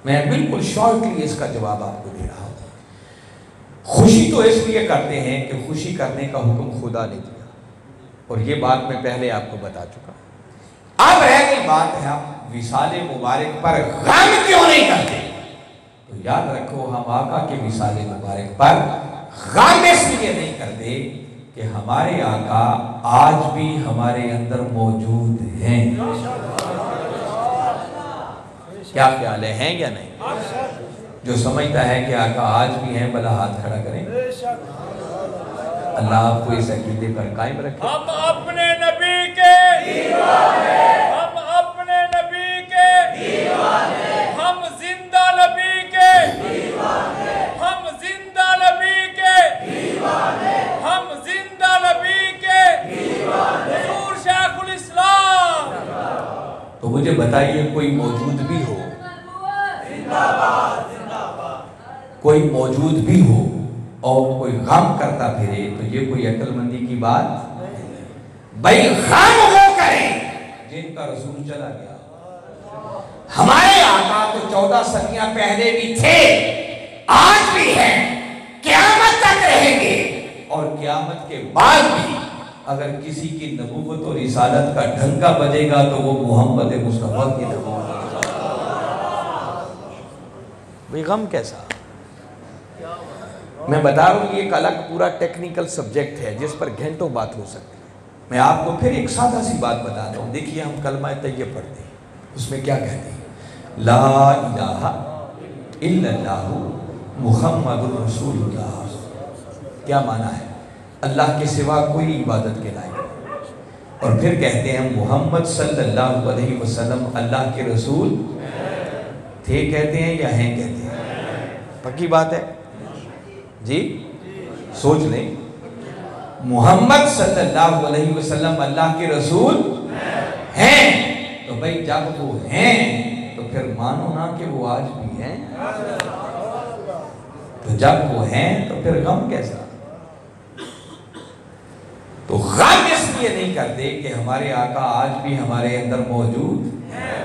میں بالکل شارٹلی اس کا جواب آپ کو دے رہا ہوں۔ خوشی تو اس لیے کرتے ہیں کہ خوشی کرنے کا حکم خدا نے دیا اور یہ بات میں پہلے آپ کو بتا چکا۔ اب رہ گئی بات ہے ہم وصال مبارک پر غم کیوں نہیں کرتے؟ تو یاد رکھو ہم آقا کے وصال مبارک پر غم اس لیے نہیں کرتے کہ ہمارے آقا آج بھی ہمارے اندر موجود ہیں۔ کیا خیال ہے یا نہیں؟ جو سمجھتا ہے کہ آقا آج بھی ہیں بلا ہاتھ کھڑا کریں۔ اللہ آپ کو اس عقیدے پر قائم رکھے۔ ہم اپنے نبی کے دیوانے، ہم اپنے نبی کے دیوانے، ہم زندہ نبی کے دیوانے، ہم زندہ نبی کے دیوانے، ہم زندہ نبی کے دیوانے، حضور شیخ الاسلام۔ تو مجھے بتائیے کوئی موجود بھی ہو، کوئی موجود بھی ہو اور کوئی غم کرتا پھرے تو یہ کوئی عقل مندی کی بات نہیں۔ بھائی غم وہ کریں جن کا رسول چلا گیا۔ ہمارے آقا تو 14 صدیاں پہلے بھی تھے، آج بھی ہیں، قیامت تک رہیں گے اور قیامت کے بعد بھی اگر کسی کی نبوت اور رسالت کا ڈھنکا بجے گا تو وہ محمد مصطفیٰ کی نبوت۔ بھئی غم کیسا؟ میں بتا رہا ہوں یہ ایک الگ پورا ٹیکنیکل سبجیکٹ ہے جس پر گھنٹوں بات ہو سکتی ہے. میں آپ کو پھر ایک سادہ سی بات بتاتا ہوں. دیکھیے ہم کلمہ طیب پڑھتے ہیں, اس میں کیا کہتے ہیں؟ لا الہ الا اللہ محمد رسول اللہ. کیا معنی ہے؟ اللہ کے سوا کوئی عبادت کے لائق نہیں. اور پھر کہتے ہیں محمد صلی اللہ علیہ وسلم اللہ کے رسول تھے کہتے ہیں یا ہیں کہتے ہیں؟ پکی بات ہے جی, سوچ لیں. محمد صلی اللہ علیہ وسلم اللہ کے رسول ہیں, تو بھئی جب وہ ہیں تو پھر مانو نا کہ وہ آج بھی ہیں. تو جب وہ ہیں تو پھر غم کیسا؟ تو غم اس لیے نہیں کرتے کہ ہمارے آقا آج بھی ہمارے اندر موجود ہیں.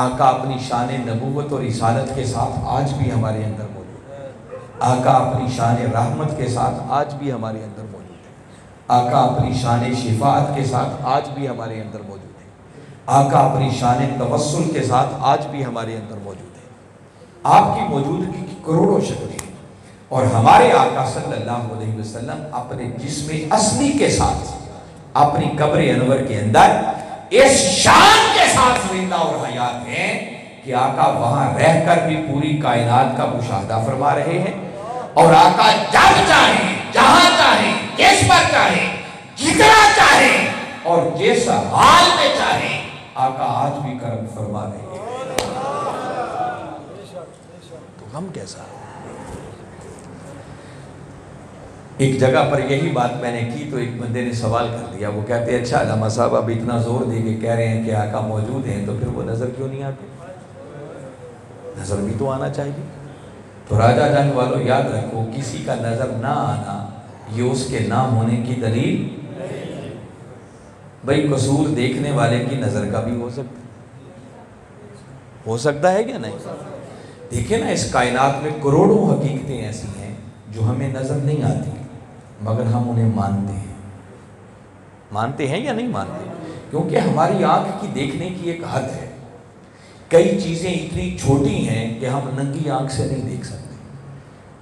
آقا اپنی شان نبوت اور رسالت کے ساتھ آج بھی ہمارے اندر موجود ہے. آقا اپنی شان رحمت کے ساتھ آج بھی ہمارے اندر موجود ہے. آقا اپنی شان شفاعت کے ساتھ آج بھی ہمارے اندر موجود ہے. آقا اپنی شان توسل کے ساتھ آج بھی ہمارے اندر موجود ہے. آپ کی موجودگی کی کروڑوں شکلیں, اور ہمارے آقا صلی اللہ علیہ وسلم اپنے جسم اصلی کے ساتھ اپنی قبر انور کے اندر اس شان کے ساتھ زندہ اور حیات ہیں کہ آقا وہاں رہ کر بھی پوری کائنات کا مشاہدہ فرما رہے ہیں. اور آقا جب چاہیں, جہاں چاہیں, کس پر چاہیں, جتنا چاہیں اور جس حال میں چاہیں, آقا آج بھی کرم فرما رہے ہیں. تو غم کیسا؟ ایک جگہ پر یہی بات میں نے کی تو ایک بندے نے سوال کر دیا. وہ کہتے ہیں اچھا علامہ صاحب اب اتنا زور دے کے کہہ رہے ہیں کہ آقا موجود ہیں, تو پھر وہ نظر کیوں نہیں آتے؟ نظر بھی تو آنا چاہیے. تو راجہ جنگ والوں یاد رکھو, کسی کا نظر نہ آنا یہ اس کے نہ ہونے کی دلیل. بھئی قصور دیکھنے والے کی نظر کا بھی ہو سکتا ہے کیا نہیں؟ دیکھیں نا, اس کائنات میں کروڑوں حقیقتیں ایسی ہیں جو ہمیں نظر نہیں آتی مگر ہم انہیں مانتے ہیں. مانتے ہیں یا نہیں مانتے؟ کیونکہ ہماری آنکھ کی دیکھنے کی ایک حد ہے. کئی چیزیں اتنی چھوٹی ہیں کہ ہم ننگی آنکھ سے نہیں دیکھ سکتے,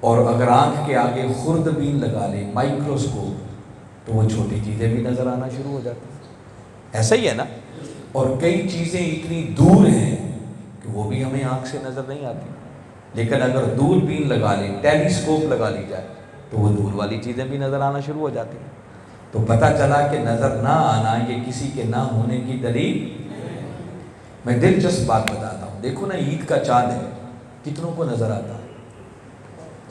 اور اگر آنکھ کے آگے خوردبین لگا لیں, مائکروسکوپ, تو وہ چھوٹی چیزیں بھی نظر آنا شروع ہو جاتی ہیں. ایسا ہی ہے نا. اور کئی چیزیں اتنی دور ہیں کہ وہ بھی ہمیں آنکھ سے نظر نہیں آتی, لیکن اگر دوربین لگا لیں, ٹیلیسکوپ لگا لی جائے, تو وہ دور والی چیزیں بھی نظر آنا شروع ہو جاتی ہیں. تو پتہ چلا کہ نظر نہ آنا یہ کسی کے نہ ہونے کی دلیل. میں دلچسپ بات بتاتا ہوں. دیکھو نا, عید کا چاند ہے, کتنوں کو نظر آتا ہے؟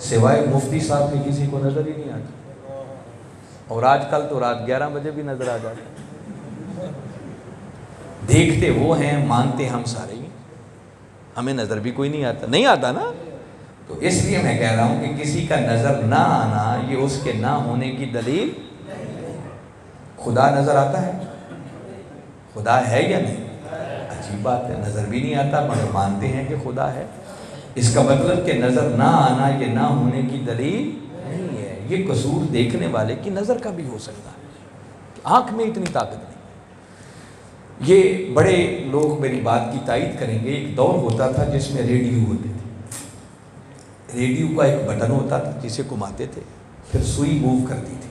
سوائے مفتی صاحب کے کسی کو نظر ہی نہیں آتا. اور آج کل تو رات 11 بجے بھی نظر آ جاتا ہے. دیکھتے وہ ہیں, مانتے ہم سارے ہی, ہمیں نظر بھی کوئی نہیں آتا نا. تو اس لیے میں کہہ رہا ہوں کہ کسی کا نظر نہ آنا یہ اس کے نہ ہونے کی دلیل. خدا نظر آتا ہے؟ خدا ہے یا نہیں؟ عجیب بات ہے, نظر بھی نہیں آتا مگر مانتے ہیں کہ خدا ہے. اس کا مطلب کہ نظر نہ آنا یہ نہ ہونے کی دلیل نہیں ہے. یہ قصور دیکھنے والے کی نظر کا بھی ہو سکتا ہے, آنکھ میں اتنی طاقت نہیں. یہ بڑے لوگ میری بات کی تائید کریں گے. ایک دور ہوتا تھا جس میں ریڈیو ہوتے تھے. ریڈیو کا ایک بٹن ہوتا تھا جسے گھماتے تھے, پھر سوئی موو کرتی تھی.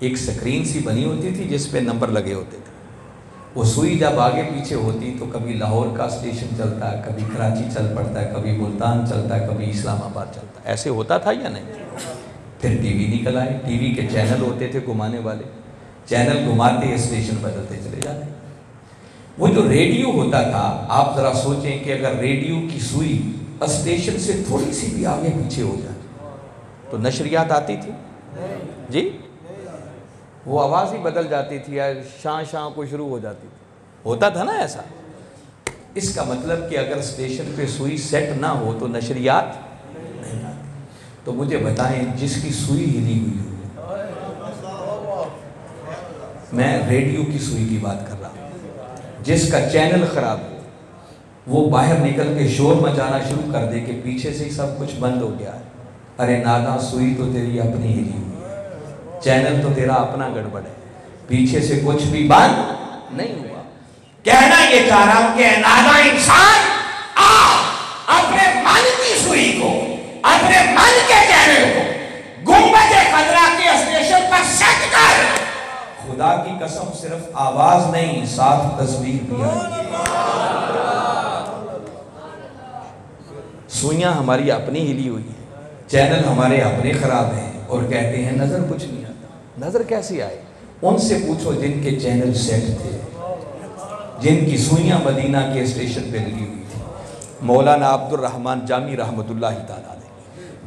ایک سکرین سی بنی ہوتی تھی جس پہ نمبر لگے ہوتے تھے. وہ سوئی جب آگے پیچھے ہوتی تو کبھی لاہور کا اسٹیشن چلتا ہے, کبھی کراچی چل پڑتا ہے, کبھی ملتان چلتا ہے, کبھی اسلام آباد چلتا ہے. ایسے ہوتا تھا یا نہیں؟ پھر ٹی وی نکل آئے. ٹی وی کے چینل ہوتے تھے گھمانے والے, چینل گھماتے اسٹیشن بدلتے چلے جاتے. وہ جو ریڈیو ہوتا تھا, آپ ذرا سوچیں کہ اگر ریڈیو کی سوئی اسٹیشن سے تھوڑی سی بھی آگے پیچھے ہو جائے تو نشریات آتی تھی جی, وہ آواز ہی بدل جاتی تھی, شاں شاں کو شروع ہو جاتی تھی. ہوتا تھا نا ایسا. اس کا مطلب کہ اگر اسٹیشن پہ سوئی سیٹ نہ ہو تو نشریات نہیں آتی. تو مجھے بتائیں, جس کی سوئی ہلی ہوئی ہو, میں ریڈیو کی سوئی کی بات کر رہا ہوں, جس کا چینل خراب ہو, وہ باہر نکل کے شور مچانا شروع کر دے کہ پیچھے سے ہی سب کچھ بند ہو گیا ہے. ارے ناداں, سوئی تو تیری اپنی ہلی ہوئی ہے, چینل تو تیرا اپنا گڑبڑ ہے, پیچھے سے کچھ بھی بند نہیں ہوا. کہنا یہ چاہ رہا ہوں کہ ناداں انسان, اپنے من کی سوئی سوئیاں ہماری اپنی ہلی ہوئی ہیں، چینل ہمارے اپنے خراب ہیں، اور کہتے ہیں نظر کچھ نہیں آتا۔ نظر کیسے آئے؟ ان سے پوچھو جن کے چینل سیٹ تھے، جن کی سوئیاں مدینہ کے اسٹیشن پہ لگی ہوئی تھی۔ مولانا عبد الرحمن جامی رحمۃ اللہ تعالیٰ علیہ،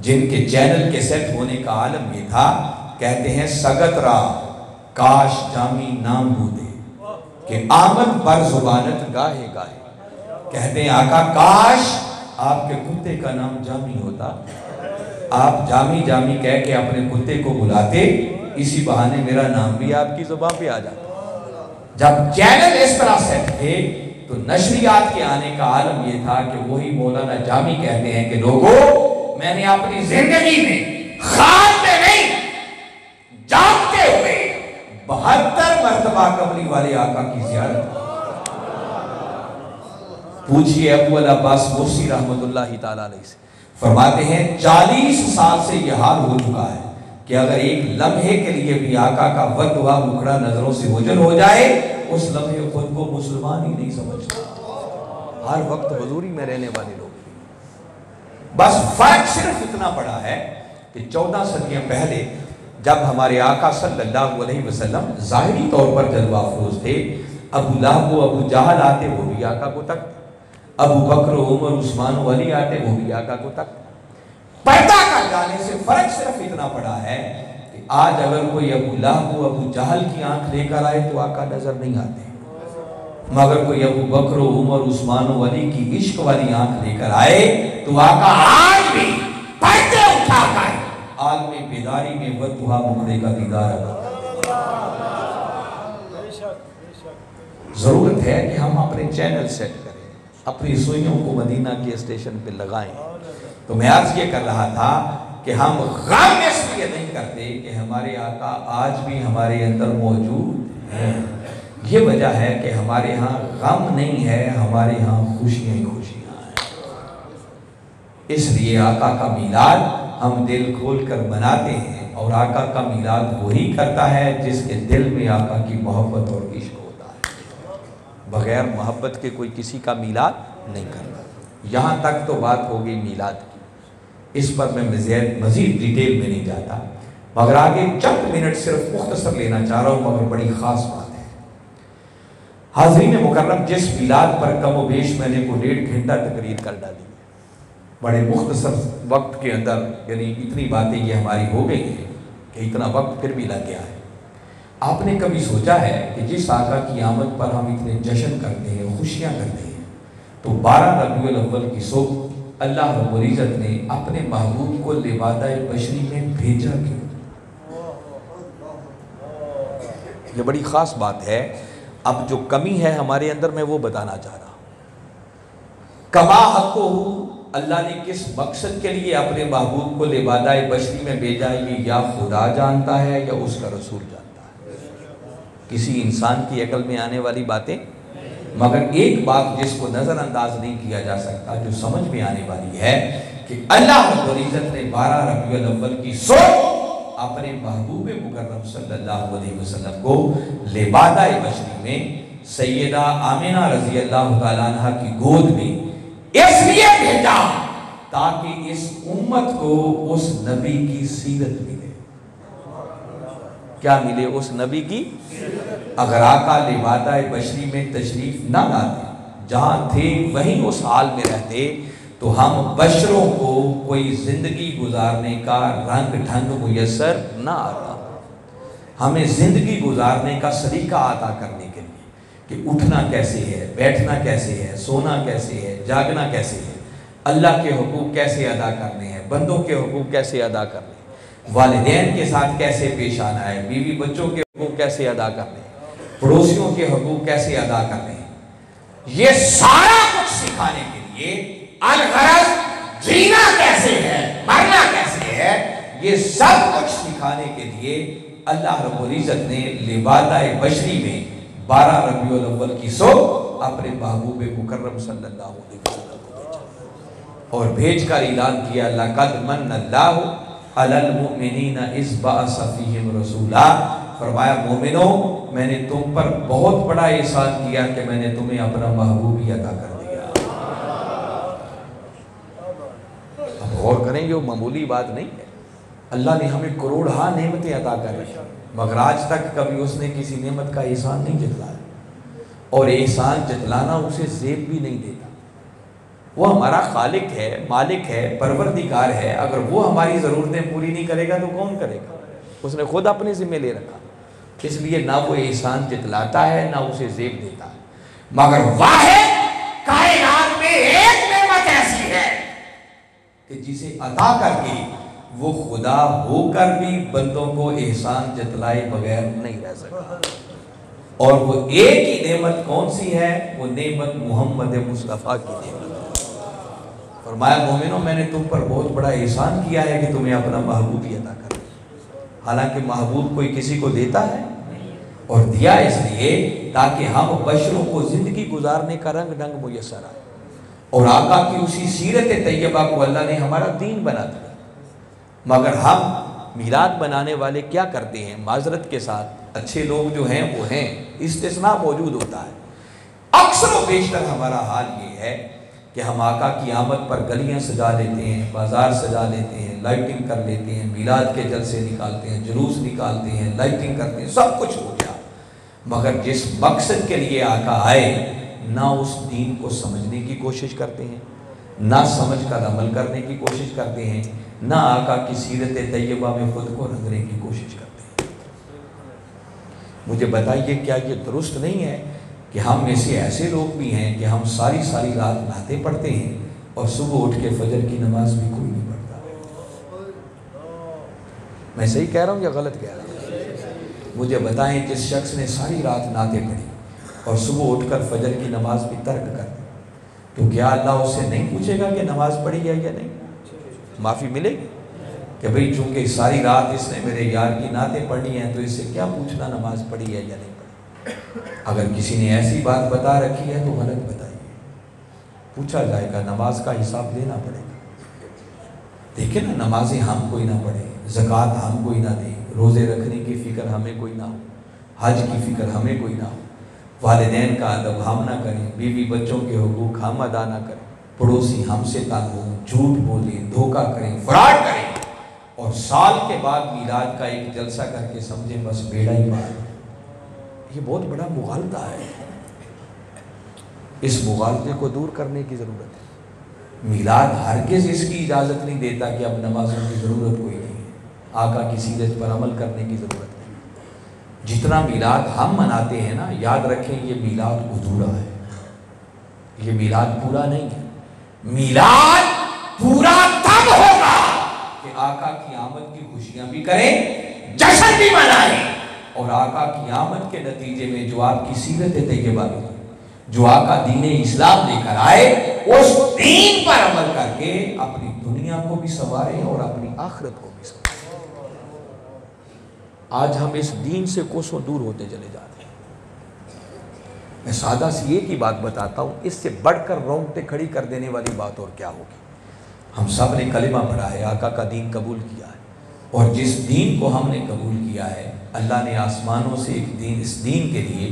جن کے چینل کے سیٹ ہونے کا عالم یہ تھا، کہتے ہیں سگت را کاش جامی نام بودے کہ آمد بر زبانت گاہے گاہے۔ کہتے ہیں آقا کاش آپ کے کتے کا نام جامی ہوتا، آپ جامی جامی کہہ کے اپنے کتے کو بلاتے، اسی بہانے میرا نام بھی آپ کی زبان پہ آ جاتا۔ جب چینل اس طرح سیٹ تھے تو نشریات کے آنے کا عالم یہ تھا کہ وہی مولانا جامی کہتے ہیں کہ لوگوں، میں نے اپنی زندگی میں خواب میں نہیں جاگتے ہوئے 72 مرتبہ قبری والے آقا کی زیارت کی۔ پوچھئے ابو العباس مرسی رحمت اللہ تعالیٰ علیہ سے، فرماتے ہیں 40 سال سے یہ حال ہو چکا ہے کہ اگر ایک لمحے کے لیے بھی آقا کا ود ہوا مکھڑا نظروں سے اوجھل ہو جائے، اس لمحے خود کو مسلمان ہی نہیں سمجھتا۔ ہر وقت حضوری میں رہنے والے لوگ، بس فرق صرف اتنا پڑا ہے کہ 14 صدیاں پہلے جب ہمارے آقا صلی اللہ علیہ وسلم ظاہری طور پر جلوہ افروز تھے، ابو لہب و ابو جہل آتے وہ بھی آقا کو تک، ابو بکر و عمر عثمان و علی آتے وہ بھی آقا کو تک۔ پردہ کر جانے سے فرق صرف اتنا پڑا ہے کہ آج اگر کوئی ابو لہب و ابو جہل کی آنکھ لے کر آئے تو آقا نظر نہیں آتے، مگر کوئی ابو بکر و عمر عثمان و علی کی عشق والی آنکھ لے کر آئے تو آقا آج بھی پردے اٹھا کر عالم بیداری میں ودھا مکھڑے کا دیدار ہے۔ ضرورت ہے کہ ہم اپنے چینل سیٹ کریں، اپنی سوئیوں کو مدینہ کے اسٹیشن پہ لگائیں۔ تو میں عرض یہ کر رہا تھا کہ ہم غم اس لیے نہیں کرتے کہ ہمارے آقا آج بھی ہمارے اندر موجود ہیں۔ یہ وجہ ہے کہ ہمارے ہاں غم نہیں ہے، ہمارے ہاں خوشیاں ہی خوشیاں ہیں۔ اس لیے آقا کا میلاد ہم دل کھول کر مناتے ہیں، اور آقا کا میلاد وہی کرتا ہے جس کے دل میں آقا کی محبت اور عشق ہوتا ہے۔ بغیر محبت کے کوئی کسی کا میلاد نہیں کرتا۔ یہاں تک تو بات ہو گئی میلاد کی، اس پر میں مزید ڈیٹیل میں نہیں جاتا، مگر آگے چند منٹ صرف مختصر لینا چاہ رہا ہوں، مگر بڑی خاص بات ہے۔ حاضرین مکرم، جس میلاد پر کم و بیش میں نے کو 1.5 گھنٹہ تقریر کر ڈالی، بڑے مختصر وقت کے اندر، یعنی اتنی باتیں یہ ہماری ہو گئی ہیں کہ اتنا وقت پھر بھی لگ گیا ہے۔ آپ نے کبھی سوچا ہے کہ جس آقا کی آمد پر ہم اتنے جشن کرتے ہیں، خوشیاں کرتے ہیں، تو 12 ربیع الاول کی صبح اللہ رب العزت نے اپنے محبوب کو لبادہ بشری میں بھیجا کیوں؟ یہ بڑی خاص بات ہے۔ اب جو کمی ہے ہمارے اندر میں وہ بتانا چاہ رہا ہوں۔ کما حقہ، اللہ نے کس مقصد کے لیے اپنے محبوب کو لبادہ بشری میں بھیجا، یہ یا خدا جانتا ہے یا اس کا رسول جانتا ہے۔ کسی انسان کی عقل میں آنے والی باتیں، مگر ایک بات جس کو نظر انداز نہیں کیا جا سکتا، جو سمجھ میں آنے والی ہے، کہ اللہ رب العزت نے 12 ربیع الاول کی صبح اپنے محبوب مکرم صلی اللہ علیہ وسلم کو لبادہ بشری میں سیدہ آمنہ رضی اللہ تعالیٰ عنہ کی گود میں اس لیے بھیجا تاکہ اس امت کو اس نبی کی سیرت ملے۔ کیا ملے؟ اس نبی کی۔ اگر آقا لبادہ بشری میں تشریف نہ لاتے، جہاں تھے وہیں اس حال میں رہتے، تو ہم بشروں کو کوئی زندگی گزارنے کا رنگ ڈھنگ میسر نہ آتا۔ ہمیں زندگی گزارنے کا سلیقہ عطا کرنے کے لیے کہ اٹھنا کیسے ہے، بیٹھنا کیسے ہے، سونا کیسے ہے، جاگنا کیسے ہے، اللہ کے حقوق کیسے ادا کرنے ہیں، بندوں کے حقوق کیسے ادا کرنے ہیں، والدین کے ساتھ کیسے پیش آنا ہے، بیوی بچوں کے حقوق کیسے ادا کرنے ہیں، پڑوسیوں کے حقوق کیسے ادا کرنے ہیں، یہ سارا کچھ سکھانے کے لیے الغرض جینا کیسے ہے، مرنا کیسے ہے، یہ سب کچھ سکھانے کے لیے اللہ رب العزت نے لبادہ بشری میں 12 ربیع الاول کی صبح اپنے محبوب مکرم صلی اللہ علیہ وسلم کو بھیجا، اور بھیج کر اعلان کیا لقد من اللہ علی المؤمنین اذ بعث فیہم رسولا۔ فرمایا مومنوں، میں نے تم پر بہت بڑا احسان کیا کہ میں نے تمہیں اپنا محبوب ہی عطا کر دیا۔ ہیں یہ معمولی بات نہیں ہے. اللہ نے ہمیں کروڑہا نعمتیں عطا کر رکھی مگر آج تک کبھی اس نے کسی نعمت کا احسان نہیں جتلایا, اور احسان جتلانا اسے زیب بھی نہیں دیتا. وہ ہمارا خالق ہے, مالک ہے, پروردگار ہے. اگر وہ ہماری ضرورتیں پوری نہیں کرے گا تو کون کرے گا؟ اس نے خود اپنے ذمہ لے رکھا. اس لیے نہ وہ احسان جتلاتا ہے نہ اسے زیب دیتا ہے. مگر واحد کائنات میں ایک نعمت ایسی ہے کہ جسے عطا کر کے وہ خدا ہو کر بھی بندوں کو احسان جتلائے بغیر نہیں رہ سکتا, اور وہ ایک ہی نعمت کون سی ہے؟ وہ نعمت محمد مصطفیٰ کی نعمت. فرمایا مومنوں میں نے تم پر بہت بڑا احسان کیا ہے کہ تمہیں اپنا محبوب ہی عطا کر. حالانکہ محبوب کوئی کسی کو دیتا ہے, اور دیا اس لیے تاکہ ہم بشروں کو زندگی گزارنے کا رنگ ڈنگ میسر آئے, اور آقا کی اسی سیرت طیبہ کو اللہ نے ہمارا دین بنا دیا. مگر ہم میلاد بنانے والے کیا کرتے ہیں؟ معذرت کے ساتھ اچھے لوگ جو ہیں وہ ہیں, استثناء موجود ہوتا ہے. اکثر و بیشتر ہمارا حال یہ ہے کہ ہم آقا کی آمد پر گلیاں سجا لیتے ہیں, بازار سجا لیتے ہیں, لائٹنگ کر لیتے ہیں, میلاد کے جلسے نکالتے ہیں, جلوس نکالتے ہیں, لائٹنگ کرتے ہیں, سب کچھ ہو گیا. مگر جس مقصد کے لیے آقا آئے نہ اس دین کو سمجھنے کی کوشش کرتے ہیں, نہ سمجھ کر عمل کرنے کی کوشش کرتے ہیں, نہ آقا کی سیرت طیبہ میں خود کو رنگنے کی کوشش کرتے ہیں. مجھے بتائیے کیا یہ درست نہیں ہے کہ ہم میں سے ایسے لوگ بھی ہیں کہ ہم ساری رات نعتیں پڑھتے ہیں اور صبح اٹھ کے فجر کی نماز بھی کوئی نہیں پڑھتا؟ میں صحیح کہہ رہا ہوں یا غلط کہہ رہا ہوں؟ مجھے بتائیں جس شخص نے ساری رات نعتیں پڑھی اور صبح اٹھ کر فجر کی نماز بھی ترک کر دی, تو کیا اللہ اس سے نہیں پوچھے گا کہ نماز پڑھی ہے یا نہیں؟ معافی ملے گی کہ بھئی چونکہ ساری رات اس نے میرے یار کی نعتیں پڑھی ہیں تو اس سے کیا پوچھنا نماز پڑھی ہے یا نہیں پڑھی؟ اگر کسی نے ایسی بات بتا رکھی ہے تو غلط بتائیے, پوچھا جائے گا, نماز کا حساب دینا پڑے گا. دیکھیں نا, نمازیں ہم کوئی نہ پڑھیں, زکوٰۃ ہم کوئی نہ دیں, روزے رکھنے کی فکر ہمیں کوئی نہ ہو, حج کی فکر ہمیں کوئی نہ ہو, والدین کا ادب ہم نہ کریں, بیوی بچوں کے حقوق ہم ادا نہ کریں, پڑوسی ہم سے تنگ ہوں, جھوٹ بولیں, دھوکہ کریں, فراڈ کریں, اور سال کے بعد میلاد کا ایک جلسہ کر کے سمجھیں بس بیڑا ہی پار. یہ بہت بڑا مغالطہ ہے. اس مغالطے کو دور کرنے کی ضرورت ہے. میلاد ہرگز اس کی اجازت نہیں دیتا کہ اب نمازوں کی ضرورت کوئی نہیں ہے, آقا کی سیرت پر عمل کرنے کی ضرورت نہیں. جتنا میلاد ہم مناتے ہیں نا, یاد رکھیں یہ میلاد ادھورا ہے, یہ میلاد پورا نہیں ہے. میلاد پورا تب ہوگا کہ آقا کی آمد کی خوشیاں بھی کریں, جشن بھی منائیں, اور آقا کی آمد کے نتیجے میں جو آپ کی سیرت طیبہ بھی, جو آقا دین اسلام لے کر آئے, اس دین پر عمل کر کے اپنی دنیا کو بھی سنواریں اور اپنی آخرت کو بھی سنواریں. آج ہم اس دین سے کوسوں دور ہوتے چلے جاتے ہیں. میں سادہ سی ایک ہی بات بتاتا ہوں, اس سے بڑھ کر رونگٹیں کھڑی کر دینے والی بات اور کیا ہوگی. ہم سب نے کلمہ پڑھا ہے, آقا کا دین قبول کیا ہے, اور جس دین کو ہم نے قبول کیا ہے اللہ نے آسمانوں سے ایک دین, اس دین کے لیے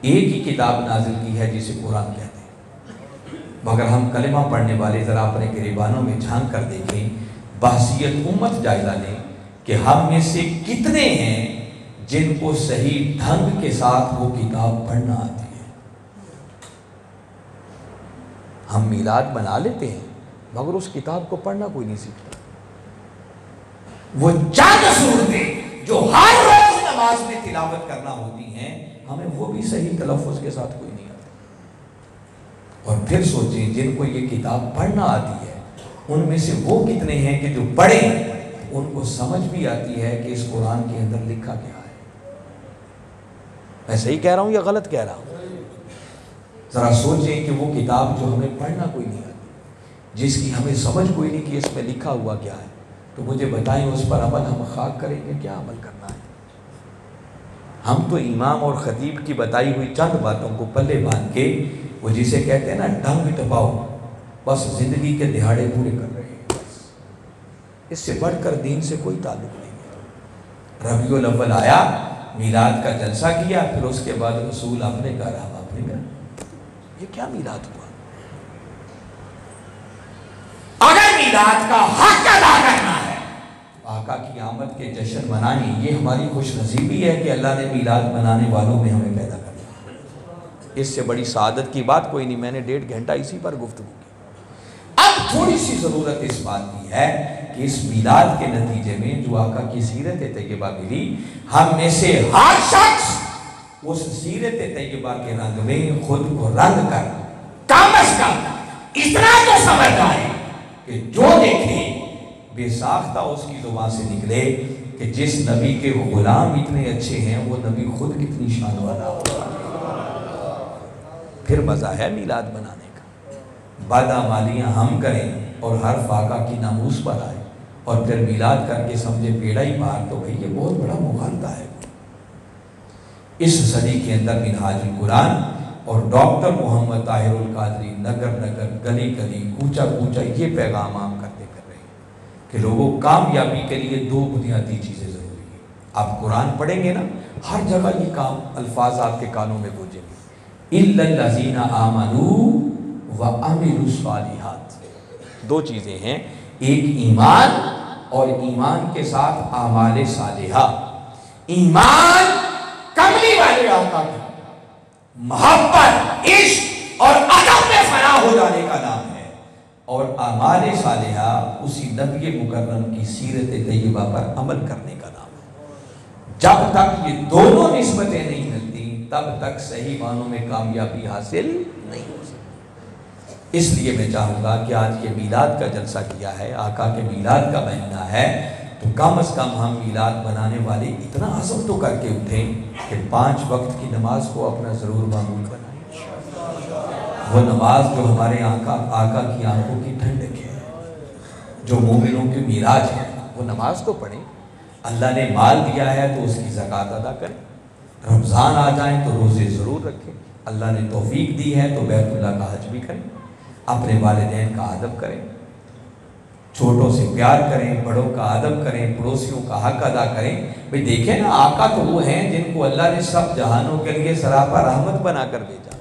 ایک ہی کتاب نازل کی ہے جسے قرآن کہتے ہیں. مگر ہم کلمہ پڑھنے والے ذرا اپنے گریبانوں میں جھانک کر دیکھیں, بحثیت امت جائزہ لیں کہ ہم میں سے کتنے ہیں جن کو صحیح ڈھنگ کے ساتھ وہ کتاب پڑھنا آتی ہے. ہم میلاد بنا لیتے ہیں مگر اس کتاب کو پڑھنا کوئی نہیں سیکھتا. وہ چند صورتیں جو ہر روز نماز میں تلاوت کرنا ہوتی ہیں, ہمیں وہ بھی صحیح تلفظ کے ساتھ کوئی نہیں آتی. اور پھر سوچیں جن کو یہ کتاب پڑھنا آتی ہے ان میں سے وہ کتنے ہیں کہ جو پڑھیں ان کو سمجھ بھی آتی ہے کہ اس قرآن کے اندر لکھا کیا ہے. میں صحیح کہہ رہا ہوں یا غلط کہہ رہا ہوں؟ ذرا سوچیں کہ وہ کتاب جو ہمیں پڑھنا کوئی نہیں آتی, جس کی ہمیں سمجھ کوئی نہیں کہ اس میں لکھا ہوا کیا ہے, تو مجھے بتائیں اس پر عمل ہم خاک کریں گے؟ کیا عمل کرنا ہے؟ ہم تو امام اور خطیب کی بتائی ہوئی چند باتوں کو پلے باندھ کے, وہ جسے کہتے ہیں نا ڈنگ ٹپاؤ, بس زندگی کے دہاڑے پورے کر رہے ہیں. اس سے بڑھ کر دین سے کوئی تعلق نہیں ہے. ربیع الاول آیا, میلاد کا جلسہ کیا, پھر اس کے بعد رسول اپنے گھر ہم اپنے گھر. یہ کیا میلاد ہوا؟ اگر میلاد کا حق ادا آقا کی آمد کے جشن منائیں، یہ ہماری خوش نصیبی ہے کہ اللہ نے میلاد منانے والوں میں ہمیں پیدا کر دیا۔ اس سے بڑی سعادت کی بات کوئی نہیں۔ میں نے 1.5 گھنٹہ اسی پر گفتگو کی۔ اب تھوڑی سی ضرورت اس بات کی ہے کہ اس میلاد کے نتیجے میں جو آقا کی سیرت طیبہ ملی، ہم میں سے ہر شخص اس سیرت طیبہ کے رنگ میں خود کو رنگ کر کم از کم اتنا تو سمجھ آئے کہ جو دیکھے بے ساختہ اس کی زبان سے نکلے کہ جس نبی کے غلام اتنے اچھے ہیں وہ نبی خود کتنی شان والا ہوگا۔ پھر مزہ ہے میلاد منانے کا۔ بدعمالیاں ہم کریں اور ہر فاقہ کی ناموس پر آئے اور پھر میلاد کر کے سمجھے بیڑا ہی پار، تو بھئی یہ بہت بڑا مغالطہ ہے۔ اس صدی کے اندر منہاج القرآن اور ڈاکٹر محمد طاہر القادری نگر نگر گلی گلی کوچہ کوچہ یہ پیغام عام کرتے کر رہے ہیں کہ لوگوں کامیابی کے لیے 2 بنیادی چیزیں ضروری ہیں۔ آپ قرآن پڑھیں گے نا، ہر جگہ یہ کام الفاظ آپ کے کانوں میں گونجیں گے، اِلَّا الَّذِينَ آمَنُوا وَعَمِلُوا الصَّالِحَاتِ۔ 2 چیزیں ہیں، ایک ایمان اور ایمان کے ساتھ اعمال صالحہ۔ ایمان کملی والے آقا کی محبت، عشق اور ادب میں فنا ہو جانے کا نام ہے، اور اعمال صالحہ اسی نبی مکرم کی سیرت طیبہ پر عمل کرنے کا نام ہے۔ جب تک یہ دونوں نسبتیں نہیں ملتی تب تک صحیح معنوں میں کامیابی حاصل نہیں ہو سکتی۔ اس لیے میں چاہوں گا کہ آج یہ میلاد کا جلسہ کیا ہے، آقا کے میلاد کا مہینہ ہے، تو کم از کم ہم میلاد بنانے والے اتنا عزم تو کر کے اٹھیں کہ 5 وقت کی نماز کو اپنا ضرور معمول بنائیں۔ وہ نماز جو ہمارے آقا کی آنکھوں کی ٹھنڈک ہے، جو مومنوں کی معراج ہے، وہ نماز تو پڑھیں۔ اللہ نے مال دیا ہے تو اس کی زکوٰۃ ادا کریں۔ رمضان آ جائیں تو روزے ضرور رکھیں۔ اللہ نے توفیق دی ہے تو بیت اللہ کا حج بھی کریں۔ اپنے والدین کا ادب کریں، چھوٹوں سے پیار کریں، بڑوں کا ادب کریں، پڑوسیوں کا حق ادا کریں۔ بھئی دیکھیں نا، آقا تو وہ ہیں جن کو اللہ نے سب جہانوں کے لیے سراپا رحمت بنا کر بھیجا،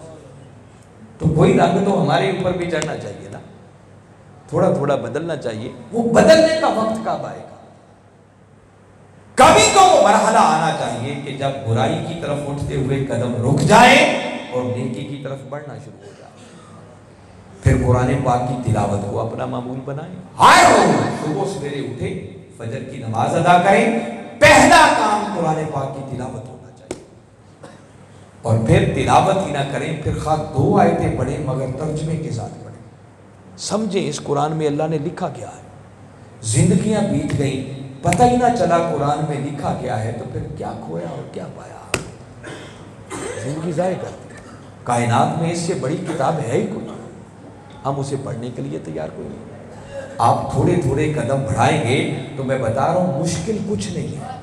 تو کوئی رنگ تو ہمارے اوپر بھی چڑھنا چاہیے نا، تھوڑا تھوڑا بدلنا چاہیے۔ وہ بدلنے کا وقت کب آئے گا؟ کبھی تو وہ مرحلہ آنا چاہیے کہ جب برائی کی طرف اٹھتے ہوئے قدم رک جائیں اور نیکی کی طرف بڑھنا شروع ہو جائے۔ پھر قرآن پاک کی تلاوت کو اپنا معمول بنائیں۔ ہر روز صبح سویرے اٹھے، فجر کی نماز ادا کریں، پہلا کام قرآن پاک کی تلاوت ہونا چاہیے، اور پھر تلاوت ہی نہ کریں، پھر خواہ 2 آیتیں پڑھیں مگر ترجمے کے ساتھ پڑھیں، سمجھیں اس قرآن میں اللہ نے لکھا کیا ہے۔ زندگیاں بیت گئیں، پتہ ہی نہ چلا قرآن میں لکھا کیا ہے، تو پھر کیا کھویا اور کیا پایا؟ زندگی ضائع کر دی۔ کائنات میں اس سے بڑی کتاب ہے ہی کوئی، ہم اسے پڑھنے کے لیے تیار کوئی نہیں۔ آپ تھوڑے تھوڑے قدم بڑھائیں گے تو میں بتا رہا ہوں مشکل کچھ نہیں ہے۔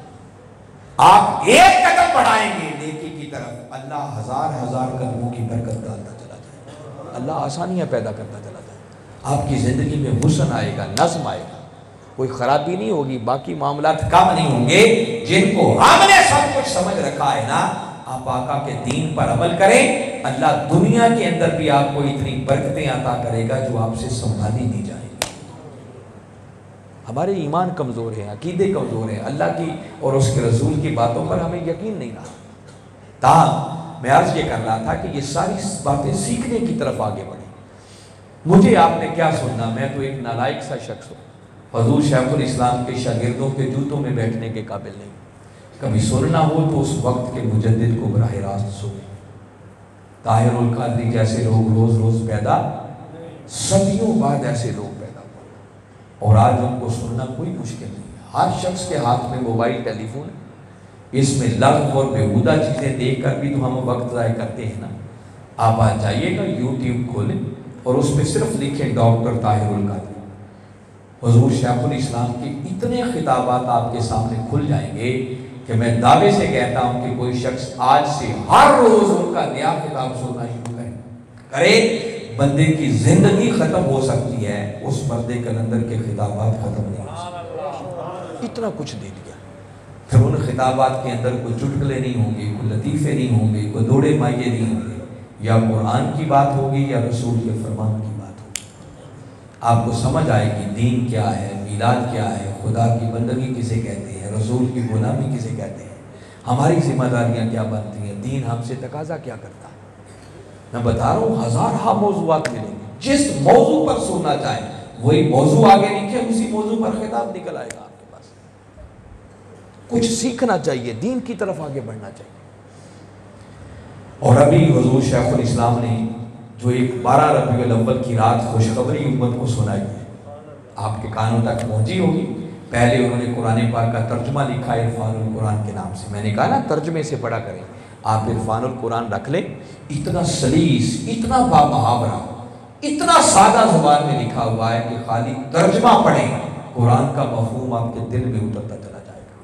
آپ 1 قدم بڑھائیں گے نیکی کی طرف، اللہ ہزار قدموں کی برکت ڈالتا چلا جائے گا، اللہ آسانیاں پیدا کرتا چلا جائے گا۔ آپ کی زندگی میں حسن آئے گا، نظم آئے گا، کوئی خرابی نہیں ہوگی، باقی معاملات کم نہیں ہوں گے۔ جن کو ہم نے سب کچھ سمجھ رکھا ہے نا، آپ آقا کے دین پر عمل کریں، اللہ دنیا کے اندر بھی آپ کو اتنی برکتیں عطا کرے گا جو آپ سے سنبھالی نہیں جائیں گی۔ ہمارے ایمان کمزور ہیں، عقیدے کمزور ہیں، اللہ کی اور اس کے رسول کی باتوں پر ہمیں یقین نہیں رہا۔ تاہم میں عرض یہ کر رہا تھا کہ یہ ساری باتیں سیکھنے کی طرف آگے بڑھیں۔ مجھے آپ نے کیا سننا، میں تو ایک نالائق سا شخص ہوں، حضور شیخ الاسلام کے شاگردوں کے جوتوں میں بیٹھنے کے قابل نہیں۔ کبھی سننا ہو تو اس وقت کے مجدد کو براہ راست سنیں۔ طاہر القادری جیسے لوگ روز روز پیدا، صدیوں بعد ایسے لوگ پیدا ہوئے، اور آج ان کو سننا کوئی مشکل نہیں۔ ہر شخص کے ہاتھ میں موبائل ٹیلی فون ہے، اس میں لغو اور بیہودہ چیزیں دیکھ کر بھی تو ہم وقت ضائع کرتے ہیں نا۔ آپ آج جائیے گا یوٹیوب کھولیں اور اس میں صرف لکھیں ڈاکٹر طاہر القادری، حضور شیخ الاسلام کے اتنے خطابات آپ کے سامنے کھل جائیں گے کہ میں دعوے سے کہتا ہوں کہ کوئی شخص آج سے ہر روز ان کا نیا خطاب سننا شروع کرے، بندے کی زندگی ختم ہو سکتی ہے، اس بندے کلندر کے خطابات ختم نہیں ہو سکتے۔ اتنا کچھ دے دیا، پھر ان خطابات کے اندر کوئی چٹکلے نہیں ہوں گے، کوئی لطیفے نہیں ہوں گے، کوئی دوڑے مائے نہیں ہوں گے، یا قرآن کی بات ہوگی یا رسول کے فرمان کی بات ہوگی۔ آپ کو سمجھ آئے کہ دین کیا ہے، میلاد کیا ہے، خدا کی بندگی کسے کہتے ہیں، رسول کی غلامی کسے کہتے ہیں، ہماری ذمہ داریاں کیا بنتی ہیں، دین ہم سے تقاضا کیا کرتا ہے۔ میں بتا رہا ہوں ہزارہ موضوعات ملیں گے، جس موضوع پر سننا چاہیں وہی موضوع آگے لکھے، اسی موضوع پر خطاب نکل آئے گا آپ کے پاس۔ کچھ سیکھنا چاہیے، دین کی طرف آگے بڑھنا چاہیے۔ اور ابھی حضور شیخ الاسلام نے جو ایک 12 ربیع الاول کی رات خوشخبری امت کو سنائی ہے، آپ کے کانوں تک پہنچی ہوگی۔ پہلے انہوں نے قرآن پاک کا ترجمہ لکھا ہے عرفان القرآن کے نام سے، میں نے کہا نا ترجمے سے پڑھا کریں، آپ عرفان القرآن رکھ لیں، اتنا سلیس، اتنا بامحاورہ، اتنا سادہ زبان میں لکھا ہوا ہے کہ خالی ترجمہ پڑھیں قرآن کا مفہوم آپ کے دل میں اترتا چلا جائے گا۔